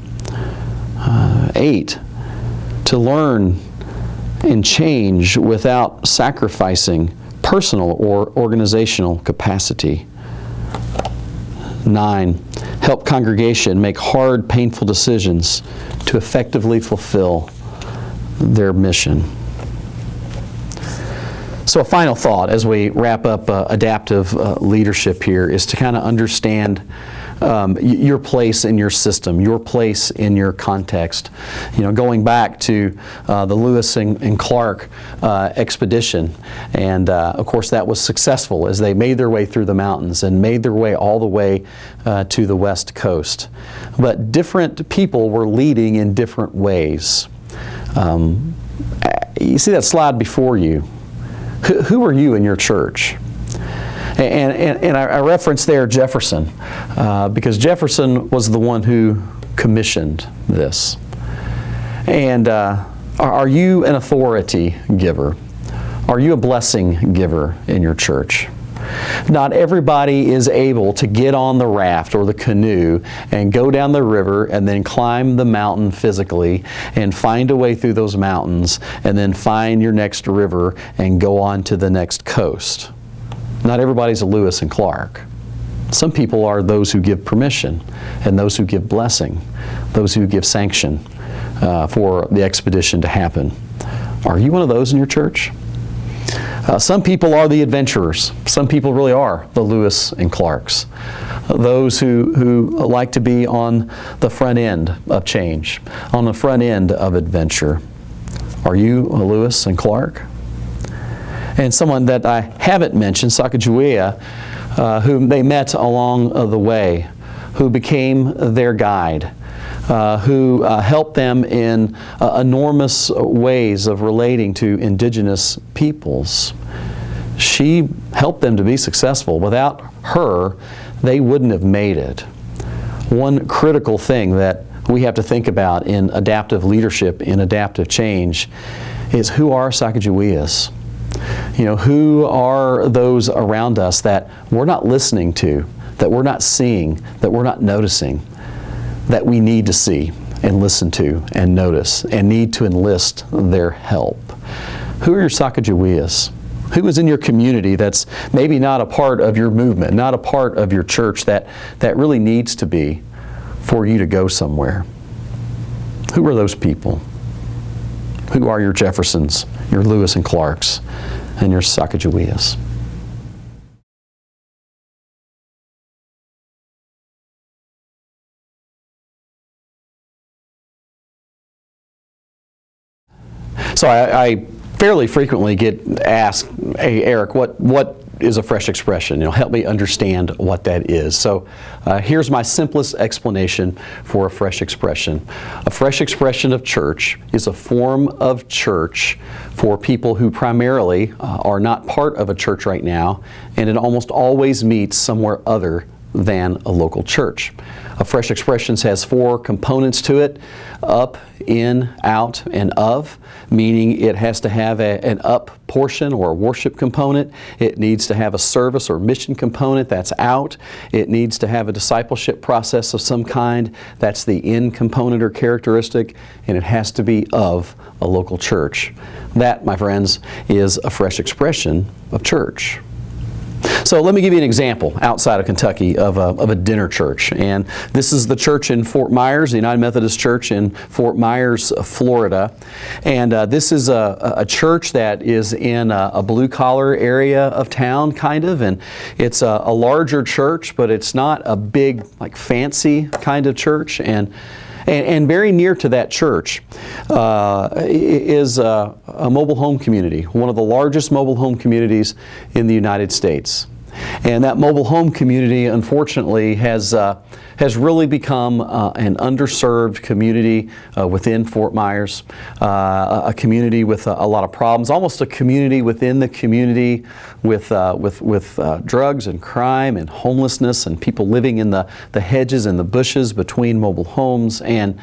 8, to learn and change without sacrificing personal or organizational capacity. 9, help congregation make hard, painful decisions to effectively fulfill their mission. So a final thought as we wrap up adaptive leadership here is to kind of understand your place in your system, your place in your context. Going back to the Lewis and Clark expedition, and of course that was successful as they made their way through the mountains and made their way all the way to the West Coast. But different people were leading in different ways. You see that slide before you. Who are you in your church? And I reference there Jefferson, because Jefferson was the one who commissioned this. And are you an authority giver? Are you a blessing giver in your church? Not everybody is able to get on the raft or the canoe and go down the river and then climb the mountain physically and find a way through those mountains and then find your next river and go on to the next coast. Not everybody's a Lewis and Clark. Some people are those who give permission and those who give blessing, those who give sanction for the expedition to happen. Are you one of those in your church? Some people are the adventurers. Some people really are the Lewis and Clarks. Those who like to be on the front end of change, on the front end of adventure. Are you a Lewis and Clark? And someone that I haven't mentioned, Sacagawea, whom they met along the way, who became their guide, who helped them in enormous ways of relating to indigenous peoples. She helped them to be successful. Without her, they wouldn't have made it. One critical thing that we have to think about in adaptive leadership, in adaptive change, is who are Sacagaweas? Who are those around us that we're not listening to, that we're not seeing, that we're not noticing, that we need to see and listen to and notice and need to enlist their help? Who are your Sacagaweas? Who is in your community that's maybe not a part of your movement, not a part of your church that really needs to be for you to go somewhere? Who are those people? Who are your Jeffersons, your Lewis and Clarks, and your Sacagaweas? So I fairly frequently get asked, hey Eric, what is a fresh expression? Help me understand what that is. So here's my simplest explanation for a fresh expression. A fresh expression of church is a form of church for people who primarily are not part of a church right now, and it almost always meets somewhere other than a local church. Fresh Expressions has 4 components to it: up, in, out, and of, meaning it has to have an up portion or a worship component. It needs to have a service or mission component. That's out. It needs to have a discipleship process of some kind. That's the in component or characteristic. And it has to be of a local church. That, my friends, is a fresh expression of church. So let me give you an example outside of Kentucky of a dinner church. And this is the church in Fort Myers, the United Methodist Church in Fort Myers, Florida. And this is a church that is in a blue-collar area of town, kind of. And it's a larger church, but it's not a big, like, fancy kind of church. And very near to that church is a mobile home community, one of the largest mobile home communities in the United States. And that mobile home community, unfortunately, has really become an underserved community within Fort Myers, a community with a lot of problems, almost a community within the community with drugs and crime and homelessness and people living in the hedges and the bushes between mobile homes, and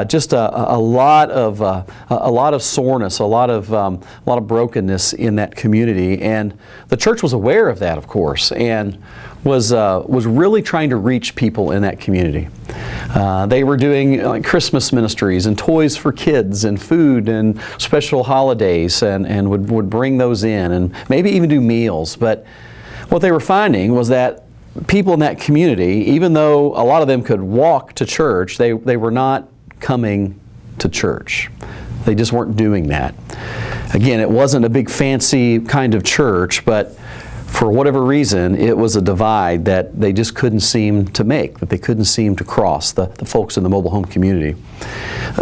just a lot of soreness, a lot of brokenness in that community. And the church was aware of that, of course, and was really trying to reach people in that community. They were doing like Christmas ministries and toys for kids and food and special holidays, and would bring those in and maybe even do meals. But what they were finding was that people in that community, even though a lot of them could walk to church, they were not coming to church. They just weren't doing that. Again, it wasn't a big fancy kind of church, but for whatever reason, it was a divide that they just couldn't seem to make, that they couldn't seem to cross, the folks in the mobile home community.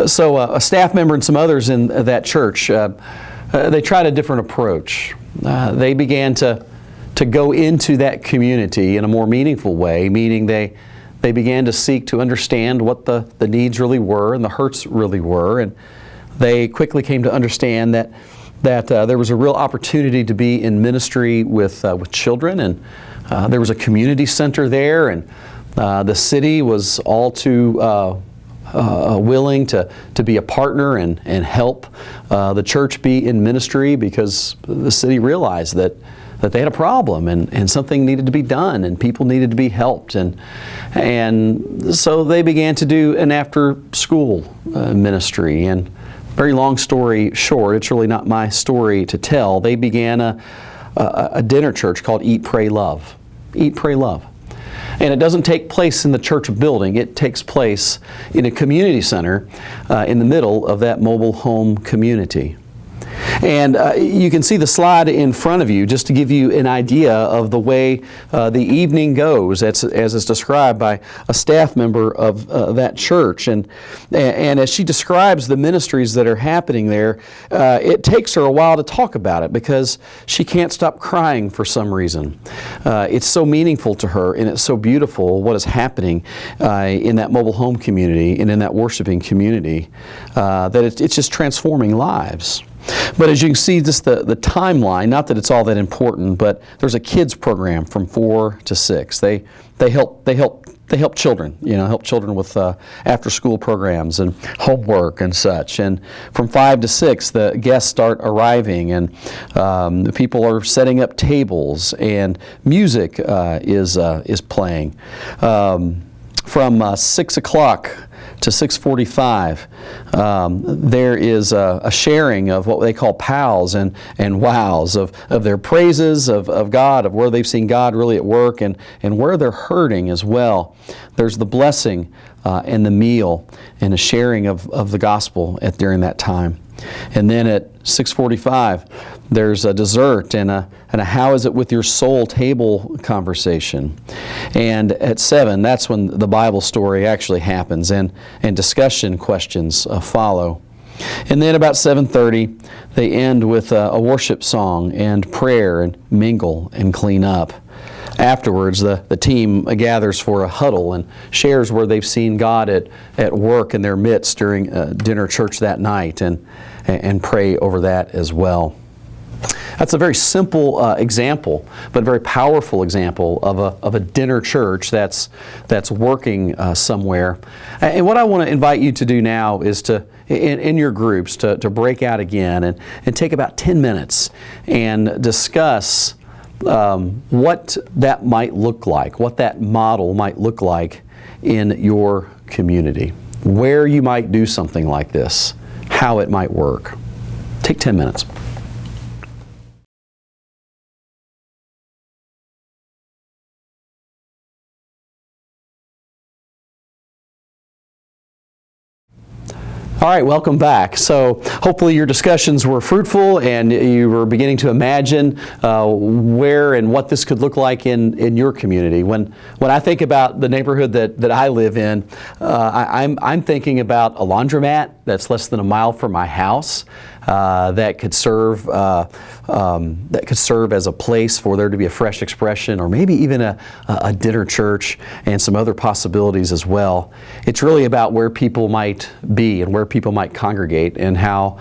So a staff member and some others in that church, they tried a different approach. They began to go into that community in a more meaningful way, meaning they began to seek to understand what the needs really were and the hurts really were. And they quickly came to understand that there was a real opportunity to be in ministry with children, and there was a community center there, and the city was all too willing to be a partner and help the church be in ministry, because the city realized that they had a problem and something needed to be done and people needed to be helped, and so they began to do an after-school ministry. And very long story short, it's really not my story to tell, they began a dinner church called Eat, Pray, Love. Eat, Pray, Love. And it doesn't take place in the church building. It takes place in a community center in the middle of that mobile home community. And you can see the slide in front of you just to give you an idea of the way the evening goes, as is described by a staff member of that church. And as she describes the ministries that are happening there, it takes her a while to talk about it because she can't stop crying for some reason. It's so meaningful to her, and it's so beautiful what is happening in that mobile home community and in that worshiping community that it's just transforming lives. But as you can see, just the timeline, not that it's all that important, but there's a kids program from 4 to 6. They help children, help children with after-school programs and homework and such. And from 5 to 6, the guests start arriving, and the people are setting up tables, and music is playing. From 6 o'clock to 6:45, there is a sharing of what they call pals and wows of their praises of God, of where they've seen God really at work, and where they're hurting as well. There's the blessing and the meal and a sharing of the gospel during that time. And then at 6:45, there's a dessert and a how is it with your soul table conversation. And at 7, that's when the Bible story actually happens, and discussion questions follow. And then about 7:30, they end with a worship song and prayer and mingle and clean up. Afterwards, the team gathers for a huddle and shares where they've seen God at work in their midst during dinner church that night, and pray over that as well. That's a very simple example, but a very powerful example of a dinner church that's working somewhere. And what I want to invite you to do now is to, in your groups, to break out again and take about 10 minutes and discuss what that might look like, what that model might look like in your community, where you might do something like this, how it might work. Take 10 minutes. All right, welcome back. So hopefully your discussions were fruitful and you were beginning to imagine where and what this could look like in your community. When I think about the neighborhood that I live in, I'm thinking about a laundromat that's less than a mile from my house that could serve as a place for there to be a fresh expression, or maybe even a dinner church and some other possibilities as well. It's really about where people might be and where people might congregate, and how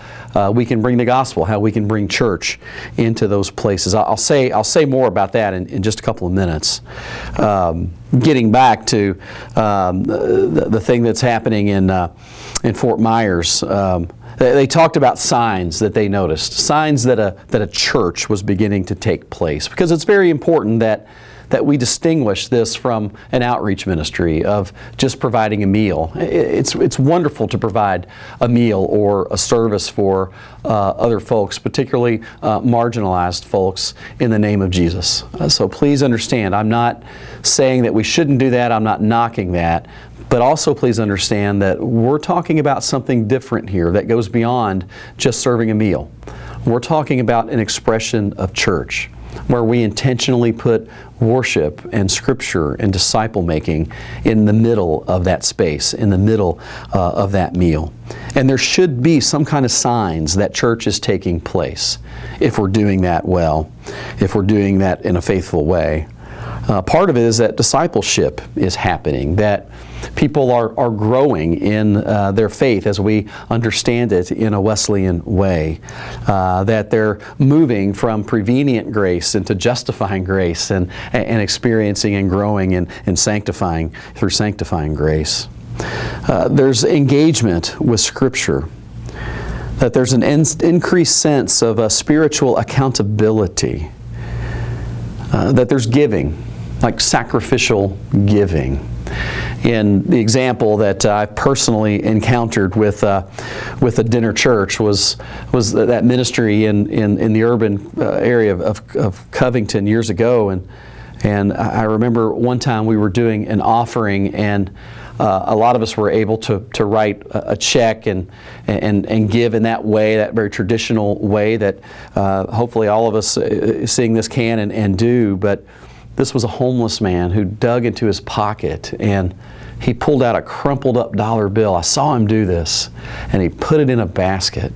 we can bring the gospel, how we can bring church into those places. I'll say more about that in just a couple of minutes. Getting back to the thing that's happening in Fort Myers. They talked about signs that they noticed, signs that a church was beginning to take place, because it's very important that we distinguish this from an outreach ministry of just providing a meal. It's wonderful to provide a meal or a service for other folks, particularly marginalized folks, in the name of Jesus. So please understand, I'm not saying that we shouldn't do that, I'm not knocking that. But also please understand that we're talking about something different here that goes beyond just serving a meal. We're talking about an expression of church where we intentionally put worship and Scripture and disciple making in the middle of that space, in the middle of that meal. And there should be some kind of signs that church is taking place if we're doing that well, if we're doing that in a faithful way. Part of it is that discipleship is happening, that people are growing in their faith as we understand it in a Wesleyan way, that they're moving from prevenient grace into justifying grace and experiencing and growing and sanctifying through sanctifying grace. There's engagement with Scripture, that there's an increased sense of spiritual accountability, that there's giving, like sacrificial giving. In the example that I personally encountered with a dinner church was that ministry in the urban area of Covington years ago, and I remember one time we were doing an offering, and a lot of us were able to write a check and give in that way, that very traditional way that hopefully all of us seeing this can and do. But this was a homeless man who dug into his pocket and he pulled out a crumpled up dollar bill. I saw him do this, and he put it in a basket.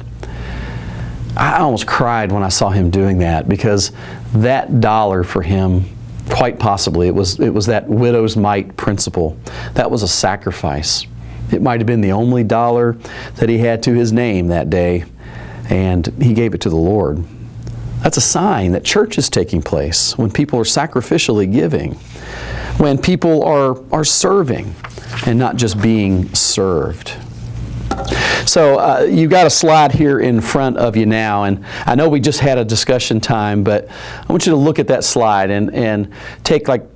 I almost cried when I saw him doing that, because that dollar for him, quite possibly, it was that widow's mite principle. That was a sacrifice. It might have been the only dollar that he had to his name that day, and he gave it to the Lord. That's a sign that church is taking place, when people are sacrificially giving, when people are serving and not just being served. So you've got a slide here in front of you now, and I know we just had a discussion time, but I want you to look at that slide and take like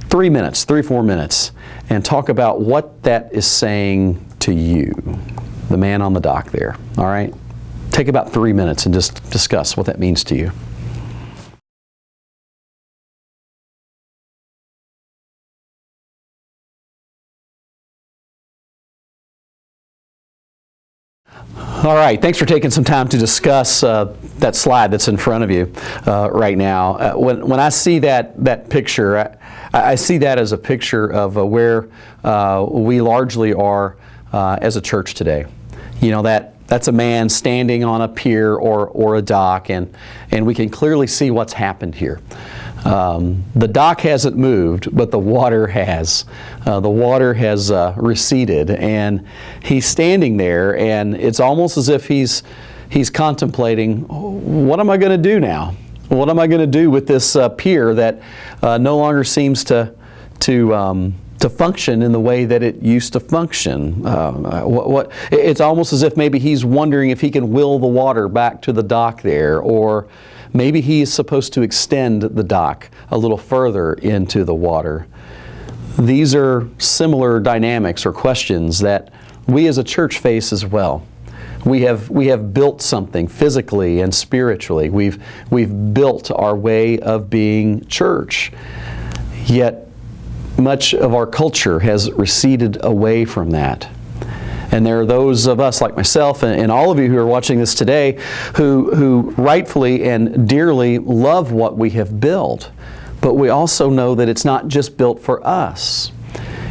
3 minutes, 3-4 minutes, and talk about what that is saying to you, the man on the dock there, all right? Take about 3 minutes and just discuss what that means to you. All right, thanks for taking some time to discuss that slide that's in front of you right now. When I see that picture, I see that as a picture of where we largely are as a church today. You know, that's a man standing on a pier or a dock, and we can clearly see what's happened here. The dock hasn't moved, but the water has. The water has receded, and he's standing there, and it's almost as if he's contemplating, what am I going to do now? What am I going to do with this pier that no longer seems to function in the way that it used to function? It's almost as if maybe he's wondering if he can will the water back to the dock there, or maybe he is supposed to extend the dock a little further into the water. These are similar dynamics or questions that we as a church face as well. We have built something physically and spiritually. We've built our way of being church. Yet much of our culture has receded away from that. And there are those of us like myself and all of you who are watching this today who rightfully and dearly love what we have built. But we also know that it's not just built for us.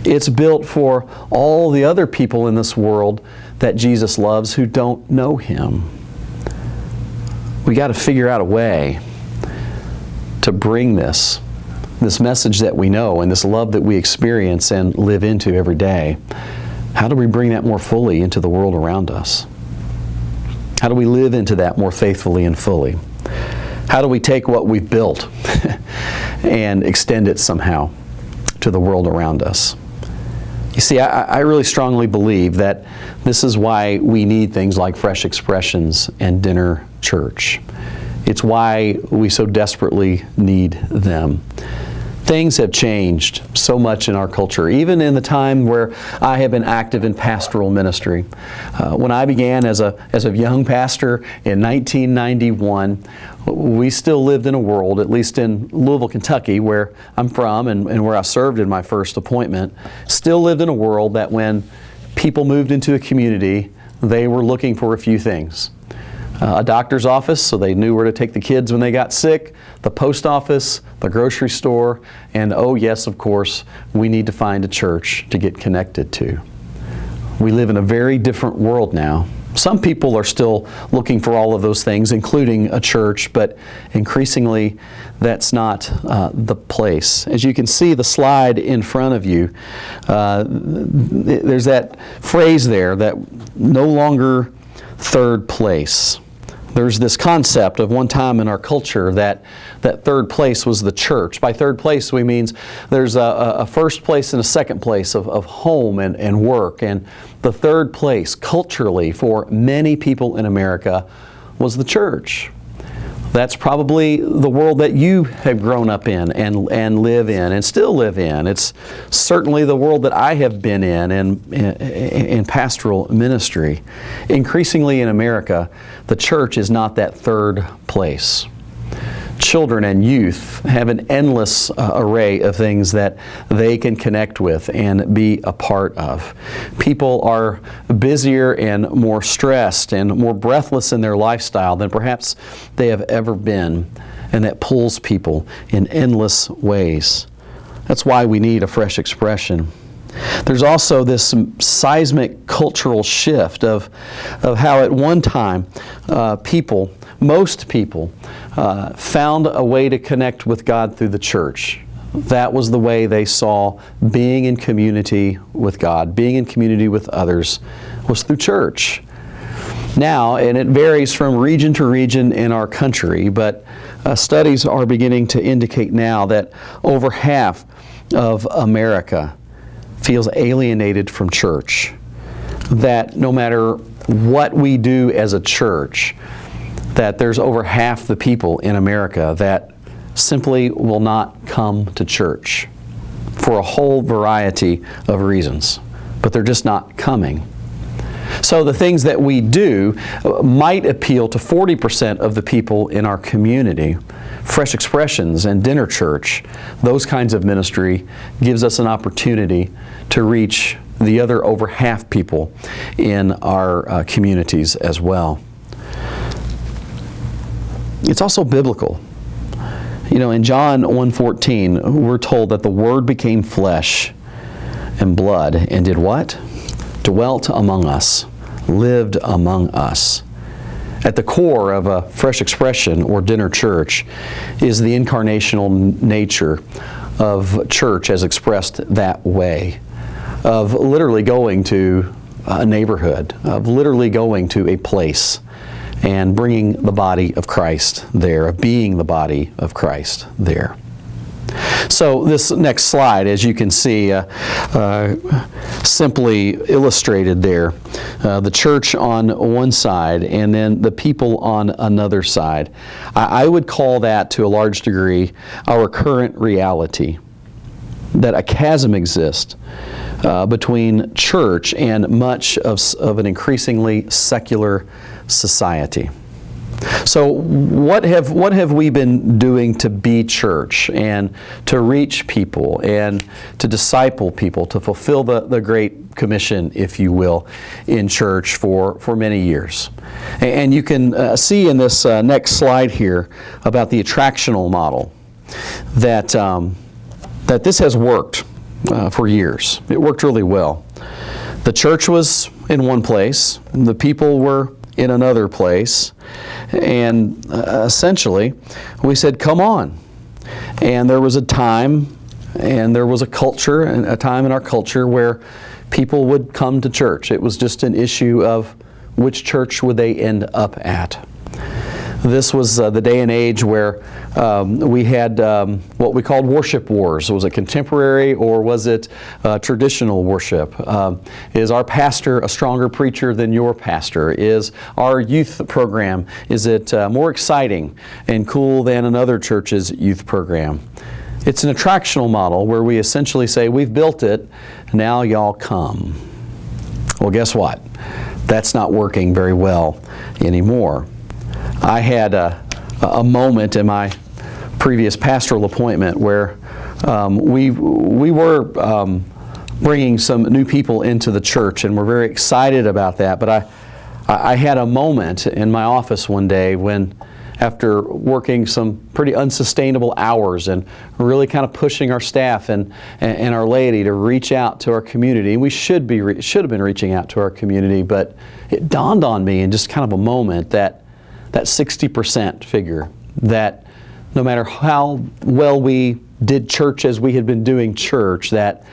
It's built for all the other people in this world that Jesus loves who don't know Him. We got to figure out a way to bring this message that we know and this love that we experience and live into every day. How do we bring that more fully into the world around us? How do we live into that more faithfully and fully? How do we take what we've built and extend it somehow to the world around us? You see, I really strongly believe that this is why we need things like Fresh Expressions and Dinner Church. It's why we so desperately need them. Things have changed so much in our culture, even in the time where I have been active in pastoral ministry. When I began as a young pastor in 1991, we still lived in a world, at least in Louisville, Kentucky, where I'm from and where I served in my first appointment, still lived in a world that when people moved into a community, they were looking for a few things. A doctor's office, so they knew where to take the kids when they got sick, the post office, the grocery store, and oh yes, of course, we need to find a church to get connected to. We live in a very different world now. Some people are still looking for all of those things, including a church, but increasingly that's not the place. As you can see the slide in front of you, there's that phrase there that no longer third place. There's this concept of one time in our culture that third place was the church. By third place, we mean there's a first place and a second place of home and work. And the third place, culturally, for many people in America, was the church. That's probably the world that you have grown up in and live in and still live in. It's certainly the world that I have been in pastoral ministry. Increasingly in America, the church is not that third place. Children and youth have an endless array of things that they can connect with and be a part of. People are busier and more stressed and more breathless in their lifestyle than perhaps they have ever been, and that pulls people in endless ways. That's why we need a fresh expression. There's also this seismic cultural shift of how at one time most people found a way to connect with God through the church. That was the way they saw being in community with God, being in community with others, was through church. Now, and it varies from region to region in our country, but studies are beginning to indicate now that over half of America feels alienated from church. That no matter what we do as a church, that there's over half the people in America that simply will not come to church for a whole variety of reasons, but they're just not coming. So the things that we do might appeal to 40% of the people in our community. Fresh Expressions and Dinner Church, those kinds of ministry gives us an opportunity to reach the other over half people in our communities as well. It's also biblical. You know, in John 1:14, we're told that the Word became flesh and blood and did what? Dwelt among us, lived among us. At the core of a Fresh Expression or Dinner Church is the incarnational nature of church as expressed that way, of literally going to a neighborhood, of literally going to a place and bringing the body of Christ there, being the body of Christ there. So this next slide, as you can see, simply illustrated there, the church on one side and then the people on another side. I would call that, to a large degree, our current reality, that a chasm exists between church and much of an increasingly secular society. So what have we been doing to be church and to reach people and to disciple people, to fulfill the Great Commission, if you will, in church for many years? And you can see in this next slide here about the attractional model that this has worked for years. It worked really well. The church was in one place, and the people were in another place, and essentially we said, come on. And there was a time and there was a culture, and a time in our culture where people would come to church. It was just an issue of which church would they end up at. This was the day and age where we had what we called worship wars. Was it contemporary or was it traditional worship? Is our pastor a stronger preacher than your pastor? Is our youth program, is it more exciting and cool than another church's youth program? It's an attractional model where we essentially say, we've built it, now y'all come. Well, guess what? That's not working very well anymore. I had a moment in my previous pastoral appointment where we were bringing some new people into the church, and we're very excited about that. But I had a moment in my office one day when, after working some pretty unsustainable hours and really kind of pushing our staff and our laity to reach out to our community, we should have been reaching out to our community, but it dawned on me in just kind of a moment that 60% figure, that no matter how well we did church as we had been doing church, that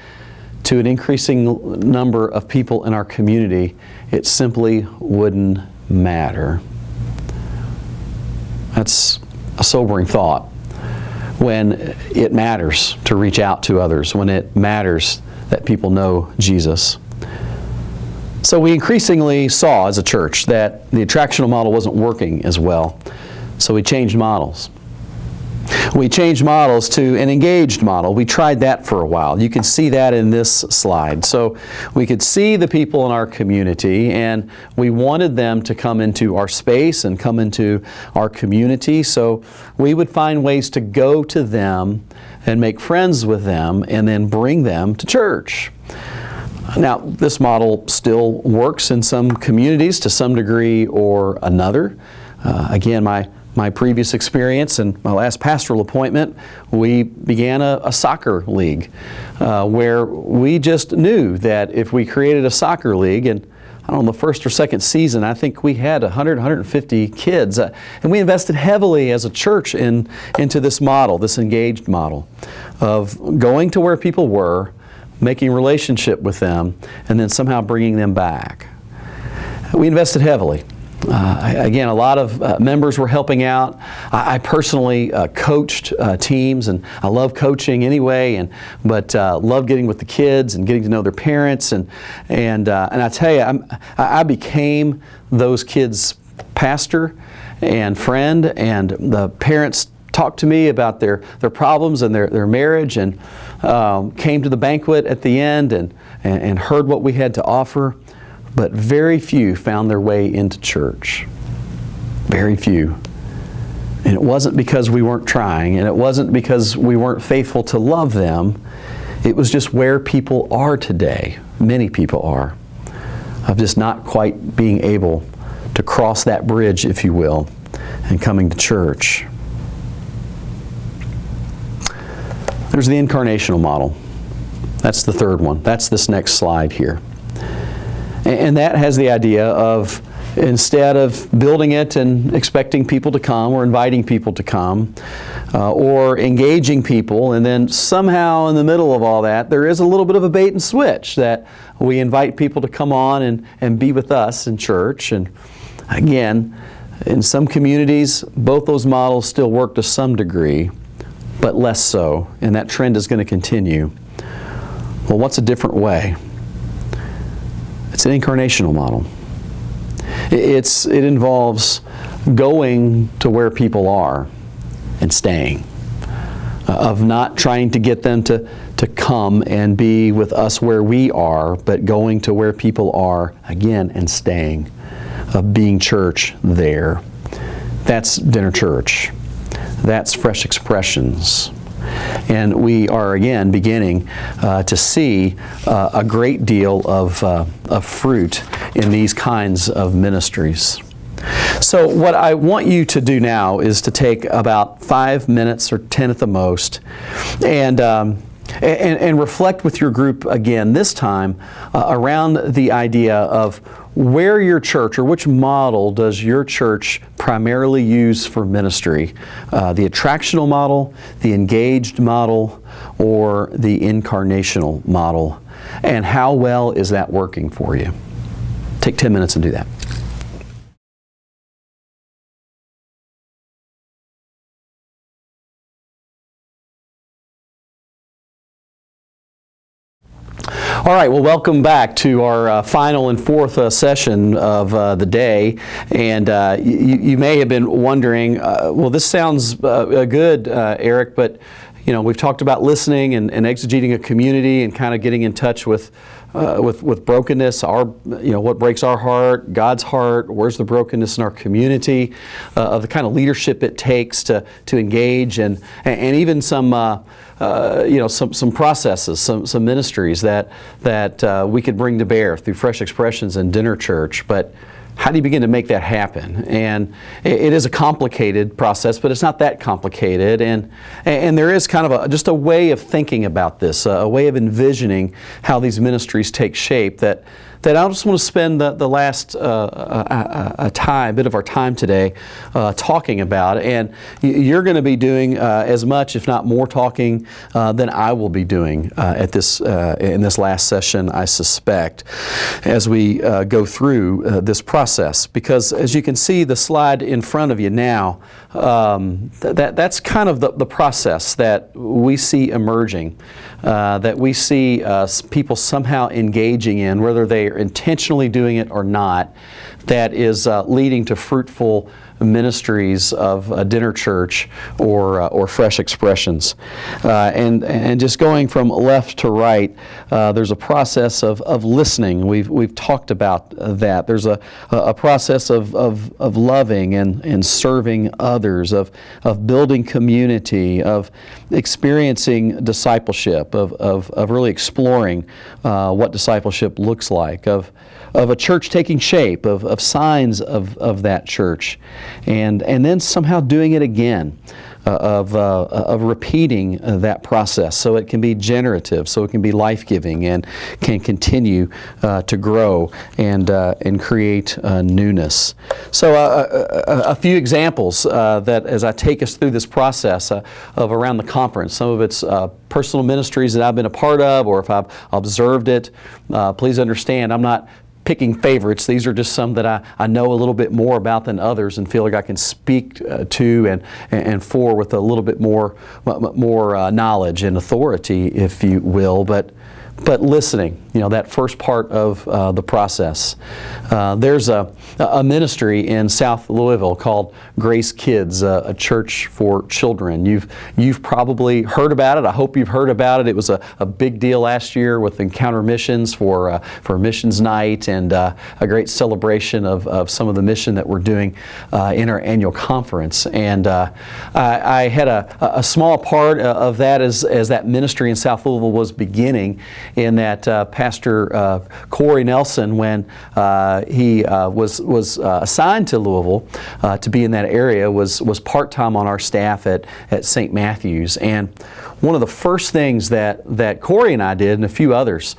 to an increasing number of people in our community, it simply wouldn't matter. That's a sobering thought. When it matters to reach out to others, when it matters that people know Jesus. So we increasingly saw as a church that the attractional model wasn't working as well. So we changed models. We changed models to an engaged model. We tried that for a while. You can see that in this slide. So we could see the people in our community, and we wanted them to come into our space and come into our community. So we would find ways to go to them and make friends with them and then bring them to church. Now, this model still works in some communities to some degree or another. Again, my previous experience and my last pastoral appointment, we began a soccer league where we just knew that if we created a soccer league, and I don't know, the first or second season, I think we had 100, 150 kids. And we invested heavily as a church into this model, this engaged model of going to where people were, making relationship with them, and then somehow bringing them back. We invested heavily. Again, a lot of members were helping out. I personally coached teams, and I love coaching anyway, but love getting with the kids and getting to know their parents. And I tell you, I became those kids' pastor and friend, and the parents talked to me about their problems and their marriage, and came to the banquet at the end and heard what we had to offer. But very few found their way into church. Very few. And it wasn't because we weren't trying, and it wasn't because we weren't faithful to love them. It was just where people are today. Many people are. Of just not quite being able to cross that bridge, if you will, and coming to church. There's the incarnational model. That's the third one. That's this next slide here. And that has the idea of, instead of building it and expecting people to come or inviting people to come or engaging people, and then somehow in the middle of all that there is a little bit of a bait and switch that we invite people to come on and be with us in church. And again, In some communities, both those models still work to some degree, but less so, and that trend is going to continue. Well, what's a different way? It's an incarnational model. It involves going to where people are and staying, of not trying to get them to come and be with us where we are, but going to where people are again and staying, of being church there. That's dinner church. That's fresh expressions. And we are again beginning to see a great deal of fruit in these kinds of ministries. So what I want you to do now is to take about 5 minutes or 10 at the most and reflect with your group again, this time around the idea of where your church, or which model does your church primarily use for ministry? The attractional model, the engaged model, or the incarnational model? And how well is that working for you? Take 10 minutes and do that. All right, well, welcome back to our final and fourth session of the day. And you may have been wondering, well, this sounds good, Eric, but we've talked about listening and exegeting a community and kind of getting in touch with brokenness, what breaks our heart, God's heart, where's the brokenness in our community, of the kind of leadership it takes to engage, and even some processes, some ministries that we could bring to bear through Fresh Expressions and Dinner Church. But how do you begin to make that happen? And it is a complicated process, but it's not that complicated. And there is kind of just a way of thinking about this, a way of envisioning how these ministries take shape that I just want to spend the last bit of our time today talking about. And you're going to be doing as much, if not more, talking than I will be doing in this last session, I suspect, as we go through this process. Because as you can see, the slide in front of you now, that's kind of the process that we see emerging, that we see people somehow engaging in, whether they are intentionally doing it or not, that is leading to fruitful ministries of a dinner church or Fresh Expressions. And just going from left to right, there's a process of listening. We've talked about that. There's a process of loving and serving others, of building community, of experiencing discipleship, of really exploring what discipleship looks like, of a church taking shape, of signs of that church, and then somehow doing it again, of repeating that process so it can be generative, so it can be life-giving and can continue to grow and create newness. So a few examples that as I take us through this process of around the conference, some of it's personal ministries that I've been a part of, or if I've observed it, please understand I'm not picking favorites. These are just some that I know a little bit more about than others and feel like I can speak to and for with a little bit more knowledge and authority, if you will. But listening, that first part of the process. There's a ministry in South Louisville called Grace Kids, a church for children. You've probably heard about it. I hope you've heard about it. It was a big deal last year with Encounter Missions for Missions Night and a great celebration of some of the mission that we're doing in our annual conference. And I had a small part of that as that ministry in South Louisville was beginning, in that Pastor Corey Nelson, when he was assigned to Louisville to be in that area, was part-time on our staff at St. Matthew's. And one of the first things that Corey and I did, and a few others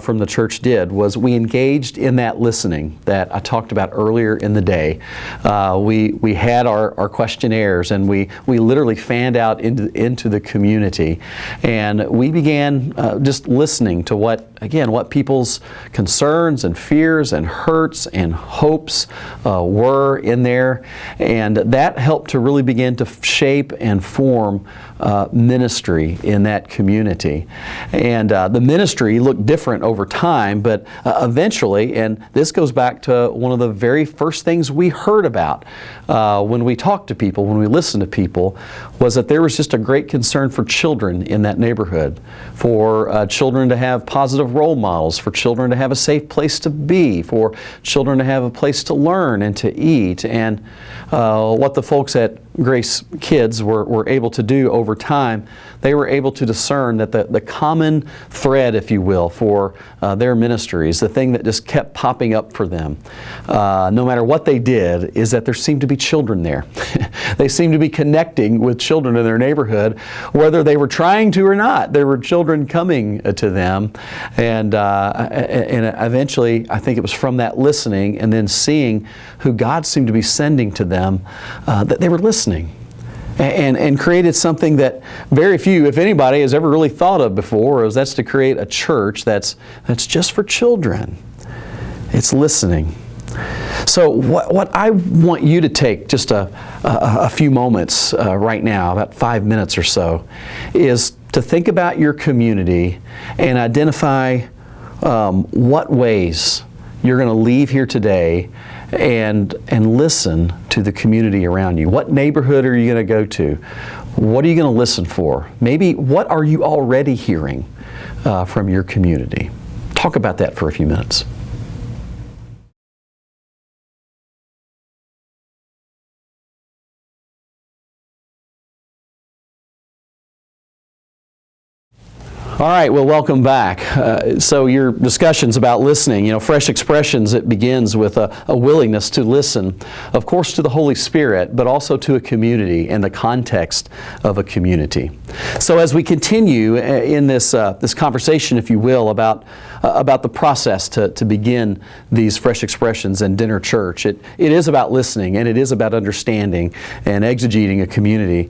from the church did, was we engaged in that listening that I talked about earlier in the day. We had our questionnaires, and we literally fanned out into the community, and we began just listening to what people's concerns and fears and hurts and hopes were in there, and that helped to really begin to shape and form ministry in that community. And the ministry looked different over time, but eventually, and this goes back to one of the very first things we heard about when we talked to people, when we listened to people, was that there was just a great concern for children in that neighborhood, for children to have positive role models, for children to have a safe place to be, for children to have a place to learn and to eat. And what the folks at Grace Kids were able to do over time, they were able to discern that the common thread, if you will, for their ministries, the thing that just kept popping up for them, no matter what they did, is that there seemed to be children there. They seemed to be connecting with children in their neighborhood, whether they were trying to or not. There were children coming to them, and eventually, I think it was from that listening and then seeing who God seemed to be sending to them, that they were listening. And created something that very few, if anybody, has ever really thought of before, is that's to create a church that's just for children. It's listening. So what I want you to take just a few moments right now, about 5 minutes or so, is to think about your community and identify what ways you're going to leave here today and listen to the community around you. What neighborhood are you going to go to? What are you going to listen for? Maybe what are you already hearing from your community? Talk about that for a few minutes. All right, well, welcome back. So your discussions about listening, Fresh Expressions, it begins with a willingness to listen, of course, to the Holy Spirit, but also to a community and the context of a community. So as we continue in this conversation, if you will, about the process to begin these Fresh Expressions and Dinner Church, it is about listening, and it is about understanding and exegeting a community.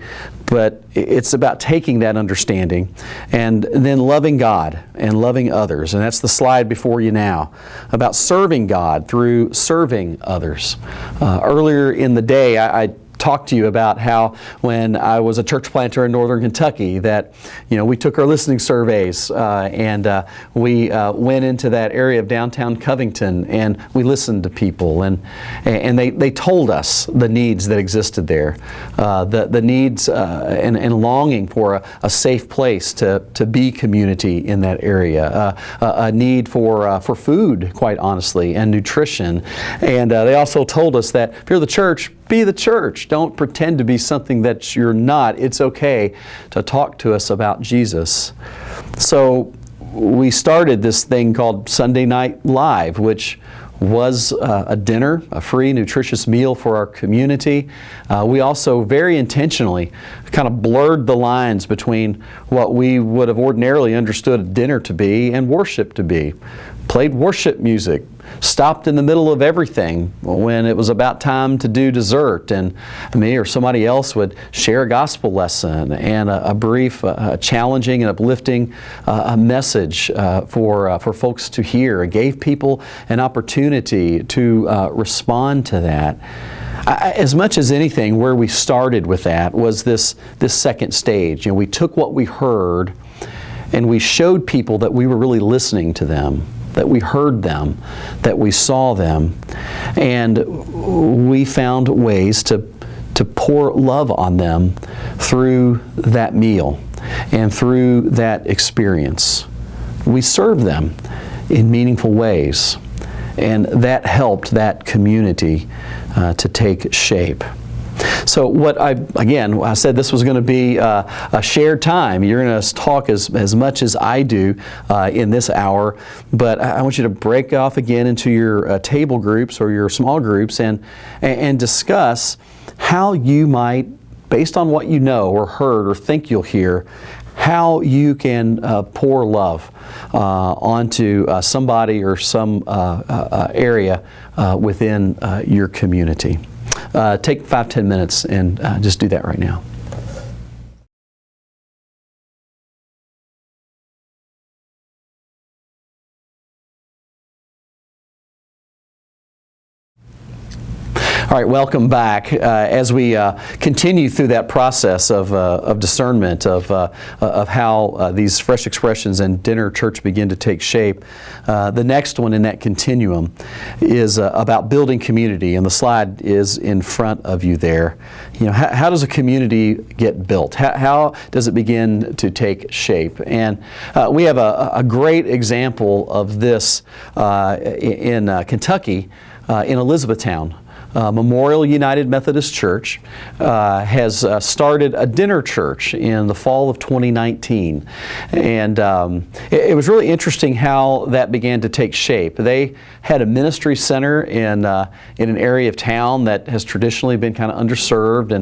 But it's about taking that understanding and then loving God and loving others. And that's the slide before you now, about serving God through serving others. Earlier in the day, I talk to you about how when I was a church planter in northern Kentucky that we took our listening surveys and we went into that area of downtown Covington and we listened to people and they told us the needs that existed there, the needs and longing for a safe place to be community in that area, a need for food, quite honestly, and nutrition. And they also told us that if you're the church, be the church. Don't pretend to be something that you're not. It's okay to talk to us about Jesus. So we started this thing called Sunday Night Live, which was a dinner, a free, nutritious meal for our community. We also very intentionally kind of blurred the lines between what we would have ordinarily understood a dinner to be and worship to be. Played worship music, stopped in the middle of everything when it was about time to do dessert, and me or somebody else would share a gospel lesson and a brief, challenging and uplifting message for folks to hear. It gave people an opportunity to respond to that. As much as anything, where we started with that was this second stage. We took what we heard and we showed people that we were really listening to them, that we heard them, that we saw them, and we found ways to pour love on them through that meal and through that experience. We served them in meaningful ways, and that helped that community to take shape. So I said this was going to be a shared time. You're going to talk as much as I do in this hour, but I want you to break off again into your table groups or your small groups and discuss how you might, based on what you know or heard or think you'll hear, how you can pour love onto somebody or some area within your community. Take 5-10 minutes and just do that right now. All right, welcome back. As we continue through that process of discernment of how these fresh expressions and dinner church begin to take shape, the next one in that continuum is about building community, and the slide is in front of you there. You know, how does a community get built? How does it begin to take shape? And we have a great example of this in Kentucky, in Elizabethtown. Memorial United Methodist Church has started a dinner church in the fall of 2019. And it was really interesting how that began to take shape. They had a ministry center in an area of town that has traditionally been kind of underserved,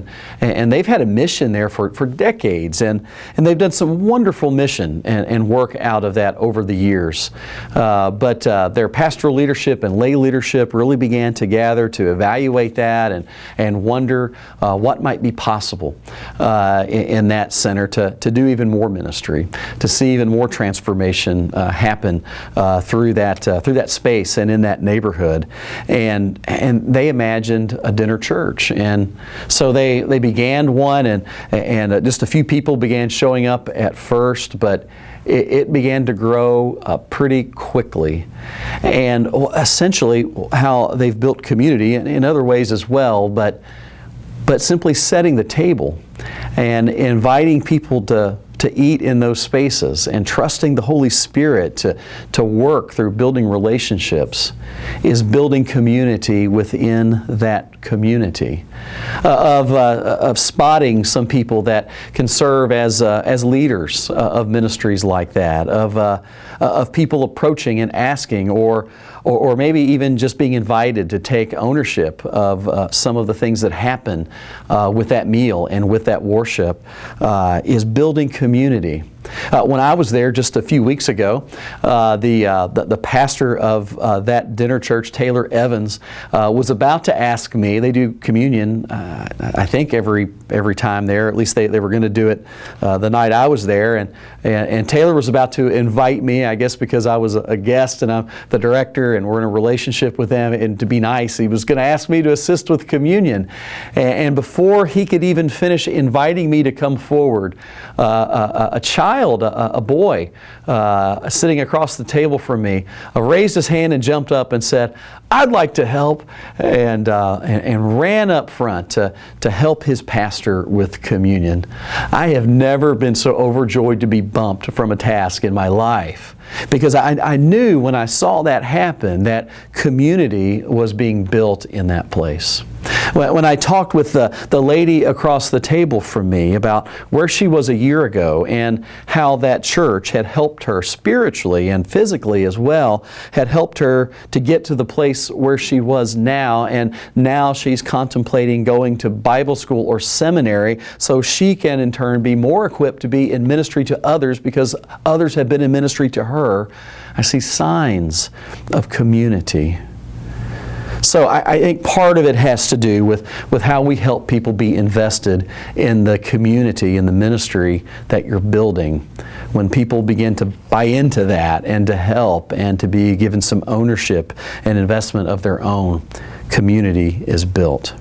and they've had a mission there for decades, and they've done some wonderful mission and work out of that over the years. But their pastoral leadership and lay leadership really began to gather to evaluate that and wonder what might be possible in that center to do even more ministry, to see even more transformation happen through that space and in that neighborhood. And they imagined a dinner church, and so they began one, and just a few people began showing up at first, but it began to grow pretty quickly. And essentially how they've built community in other ways as well, but simply setting the table and inviting people to eat in those spaces and trusting the Holy Spirit to work through building relationships is building community within that community. Of spotting some people that can serve as leaders of ministries like that, of people approaching and asking, or maybe even just being invited to take ownership of some of the things that happen with that meal and with that worship, is building community. When I was there just a few weeks ago, the pastor of that dinner church, Taylor Evans, was about to ask me. They do communion, I think every time there. At least they were going to do it the night I was there, and Taylor was about to invite me. I guess because I was a guest and I'm the director, and we're in a relationship with them. And to be nice, he was going to ask me to assist with communion. And before he could even finish inviting me to come forward, a child, a boy, sitting across the table from me, raised his hand and jumped up and said, "I'd like to help," and ran up front to help his pastor with communion. I have never been so overjoyed to be bumped from a task in my life, because I knew when I saw that happen that community was being built in that place. When I talked with the lady across the table from me about where she was a year ago and how that church had helped her spiritually and physically as well, had helped her to get to the place where she was now, and now she's contemplating going to Bible school or seminary so she can in turn be more equipped to be in ministry to others because others have been in ministry to her, I see signs of community. So I think part of it has to do with how we help people be invested in the community, in the ministry that you're building. When people begin to buy into that and to help and to be given some ownership and investment of their own, community is built.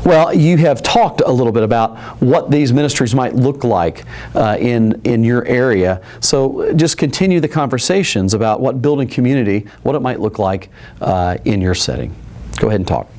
Well, you have talked a little bit about what these ministries might look like in your area. So just continue the conversations about what building community, what it might look like in your setting. Go ahead and talk.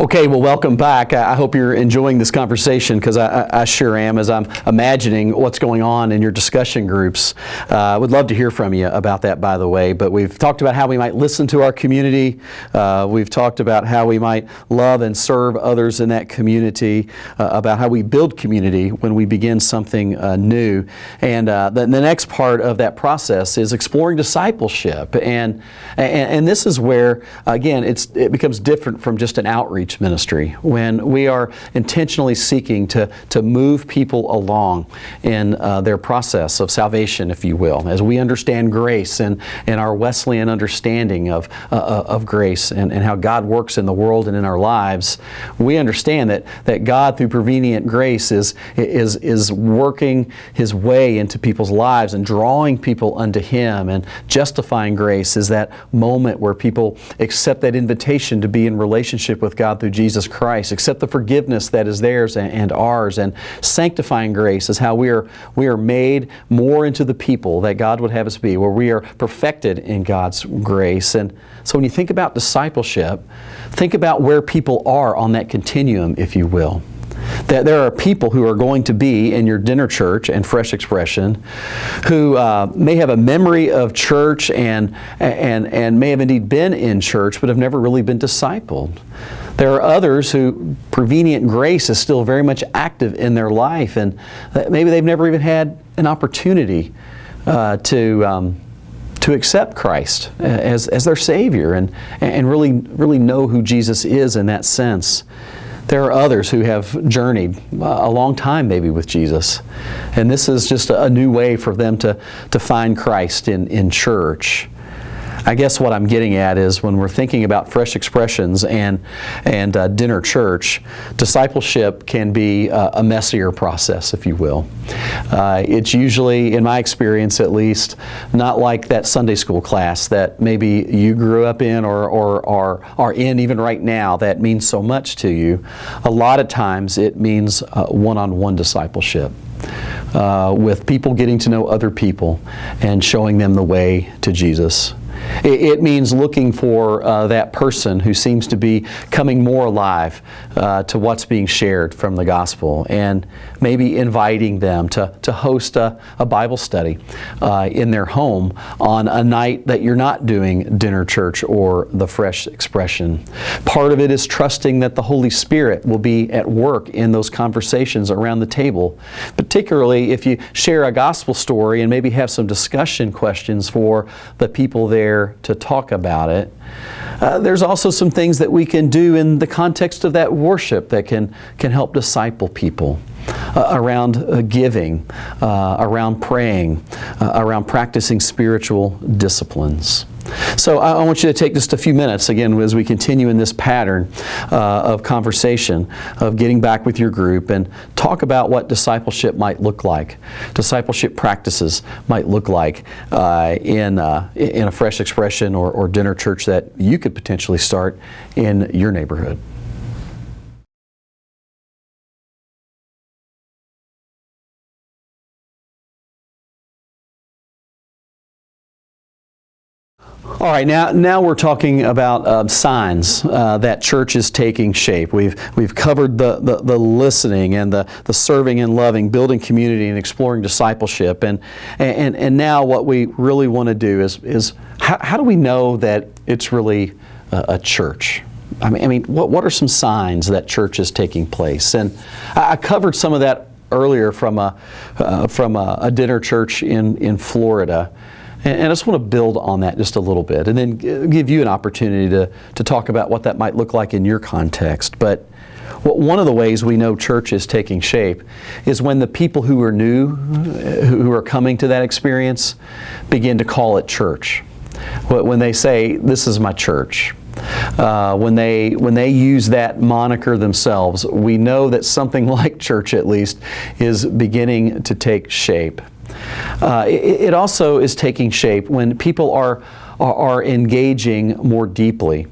Okay, well, welcome back. I hope you're enjoying this conversation, because I sure am, as I'm imagining what's going on in your discussion groups. I would love to hear from you about that, by the way. But we've talked about how we might listen to our community. We've talked about how we might love and serve others in that community, about how we build community when we begin something new. And the next part of that process is exploring discipleship. And this is where, again, it becomes different from just an outreach ministry, when we are intentionally seeking to move people along in their process of salvation, if you will, as we understand grace and our Wesleyan understanding of grace and how God works in the world and in our lives. We understand that God, through prevenient grace, is working His way into people's lives and drawing people unto Him. And justifying grace is that moment where people accept that invitation to be in relationship with God through Jesus Christ, accept the forgiveness that is theirs and ours. And sanctifying grace is how we are made more into the people that God would have us be, where we are perfected in God's grace. And so when you think about discipleship, think about where people are on that continuum, if you will. That there are people who are going to be in your dinner church and Fresh Expression who may have a memory of church and may have indeed been in church, but have never really been discipled. There are others who prevenient grace is still very much active in their life, and maybe they've never even had an opportunity to accept Christ as their Savior and really know who Jesus is in that sense. There are others who have journeyed a long time maybe with Jesus, and this is just a new way for them to find Christ in church. I guess what I'm getting at is, when we're thinking about Fresh Expressions and dinner church, discipleship can be a messier process, if you will. It's usually, in my experience at least, not like that Sunday school class that maybe you grew up in or are in even right now that means so much to you. A lot of times it means one-on-one discipleship. With people getting to know other people and showing them the way to Jesus. It means looking for that person who seems to be coming more alive to what's being shared from the gospel, and maybe inviting them to host a Bible study in their home on a night that you're not doing dinner church or the Fresh Expression. Part of it is trusting that the Holy Spirit will be at work in those conversations around the table, particularly if you share a gospel story and maybe have some discussion questions for the people there to talk about it. There's also some things that we can do in the context of that worship that can help disciple people around giving, around praying, around practicing spiritual disciplines. So I want you to take just a few minutes, again, as we continue in this pattern of conversation, of getting back with your group, and talk about what discipleship might look like, discipleship practices might look like in a Fresh Expression or dinner church that you could potentially start in your neighborhood. All right, now we're talking about signs that church is taking shape. We've covered the listening and the serving and loving, building community and exploring discipleship, and now what we really want to do is how do we know that it's really a church? I mean, what are some signs that church is taking place? And I covered some of that earlier from a dinner church in Florida. And I just want to build on that just a little bit, and then give you an opportunity to talk about what that might look like in your context. But one of the ways we know church is taking shape is when the people who are new, who are coming to that experience, begin to call it church. When they say, "This is my church." When they use that moniker themselves, we know that something like church, at least, is beginning to take shape. It also is taking shape when people are engaging more deeply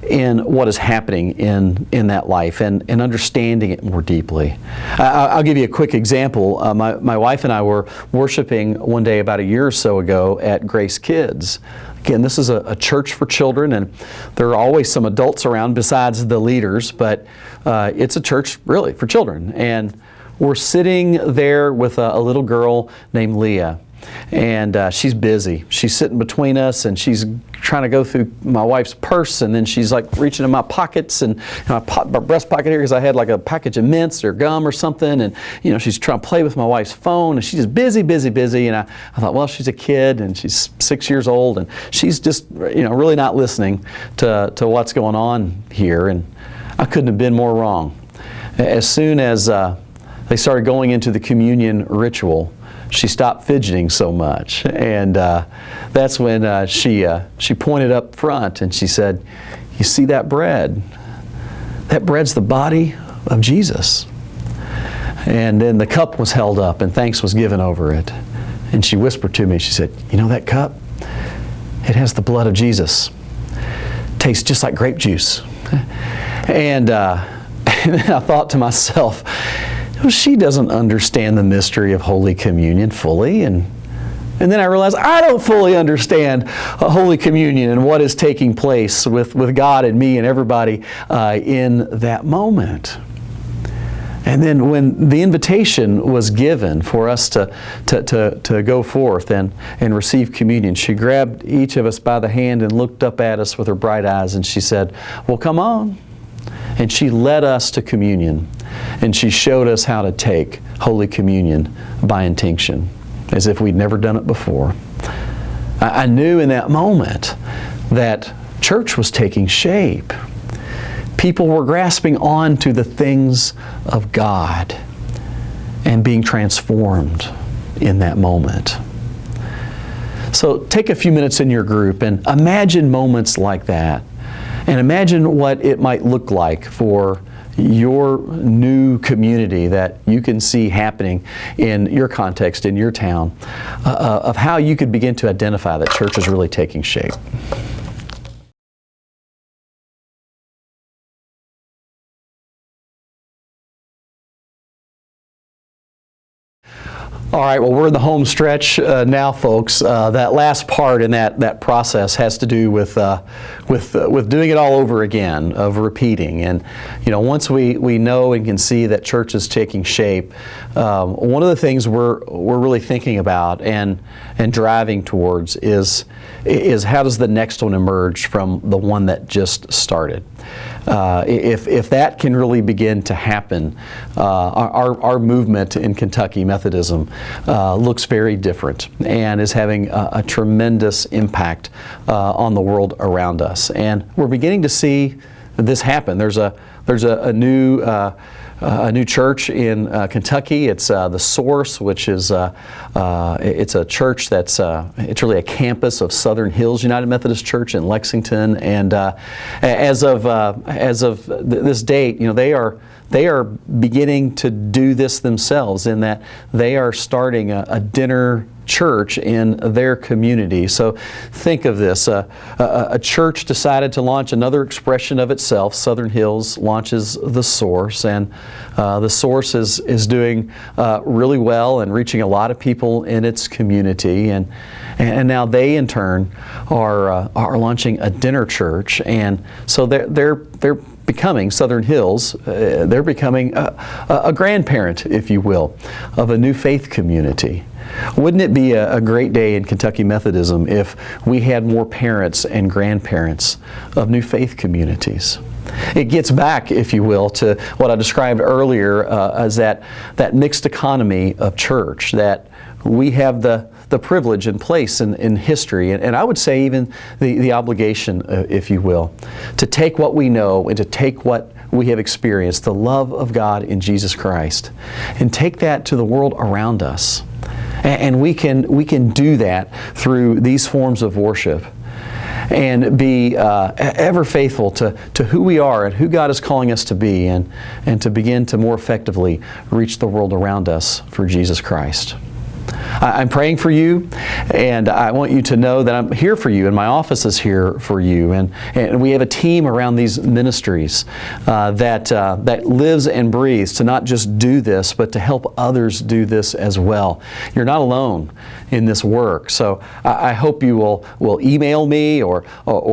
in what is happening in that life and understanding it more deeply. I'll give you a quick example. My wife and I were worshiping one day about a year or so ago at Grace Kids. Again, this is a church for children, and there are always some adults around besides the leaders, but it's a church really for children. And we're sitting there with a little girl named Leah, and she's busy. She's sitting between us, and she's trying to go through my wife's purse, and then she's like reaching in my pockets and my breast pocket here because I had like a package of mints or gum or something, and she's trying to play with my wife's phone, and she's just busy, and I thought, well, she's a kid and she's 6 years old, and she's just really not listening to what's going on here, and I couldn't have been more wrong. As soon as they started going into the communion ritual, she stopped fidgeting so much, and that's when she pointed up front and she said, "You see that bread? That bread's the body of Jesus." And then the cup was held up and thanks was given over it. And she whispered to me, she said, "You know that cup? It has the blood of Jesus. Tastes just like grape juice." And then I thought to myself, well, she doesn't understand the mystery of Holy Communion fully. And then I realized I don't fully understand Holy Communion and what is taking place with God and me and everybody in that moment. And then when the invitation was given for us to go forth and receive communion, she grabbed each of us by the hand and looked up at us with her bright eyes, and she said, "Well, come on." And she led us to communion, and she showed us how to take Holy Communion by intinction, as if we'd never done it before. I knew in that moment that church was taking shape. People were grasping on to the things of God and being transformed in that moment. So take a few minutes in your group and imagine moments like that. And imagine what it might look like for your new community that you can see happening in your context, in your town, of how you could begin to identify that church is really taking shape. All right, well, we're in the home stretch now, folks. That last part in that process has to do with doing it all over again, of repeating. And once we know and can see that church is taking shape, one of the things we're really thinking about and driving towards is how does the next one emerge from the one that just started. If that can really begin to happen, our movement in Kentucky, Methodism, looks very different and is having a tremendous impact on the world around us. And we're beginning to see this happen. There's a new church in Kentucky. It's the Source, which is it's a church that's it's really a campus of Southern Hills United Methodist Church in Lexington. And as of this date, they are beginning to do this themselves, in that they are starting a dinner church in their community. So think of this, a church decided to launch another expression of itself. Southern Hills launches the Source, and the Source is doing really well and reaching a lot of people in its community, and now they in turn are launching a dinner church, and so they're becoming Southern Hills, they're becoming a grandparent, if you will, of a new faith community. Wouldn't it be a great day in Kentucky Methodism if we had more parents and grandparents of new faith communities? It gets back, if you will, to what I described earlier as that mixed economy of church, that we have the privilege and place in history, and I would say even the obligation, if you will, to take what we know and to take what we have experienced, the love of God in Jesus Christ, and take that to the world around us. And we can do that through these forms of worship and be ever faithful to who we are and who God is calling us to be, and to begin to more effectively reach the world around us for Jesus Christ. I'm praying for you, and I want you to know that I'm here for you, and my office is here for you. And we have a team around these ministries that lives and breathes to not just do this, but to help others do this as well. You're not alone in this work. So I hope you will email me or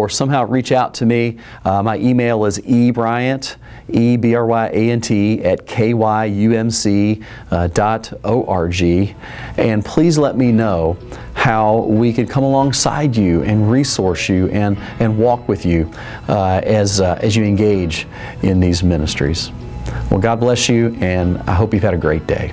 somehow reach out to me. My email is ebryant, E-B-R-Y-A-N-T at kyumc.org. And please let me know how we can come alongside you and resource you and walk with you as you engage in these ministries. Well, God bless you, and I hope you've had a great day.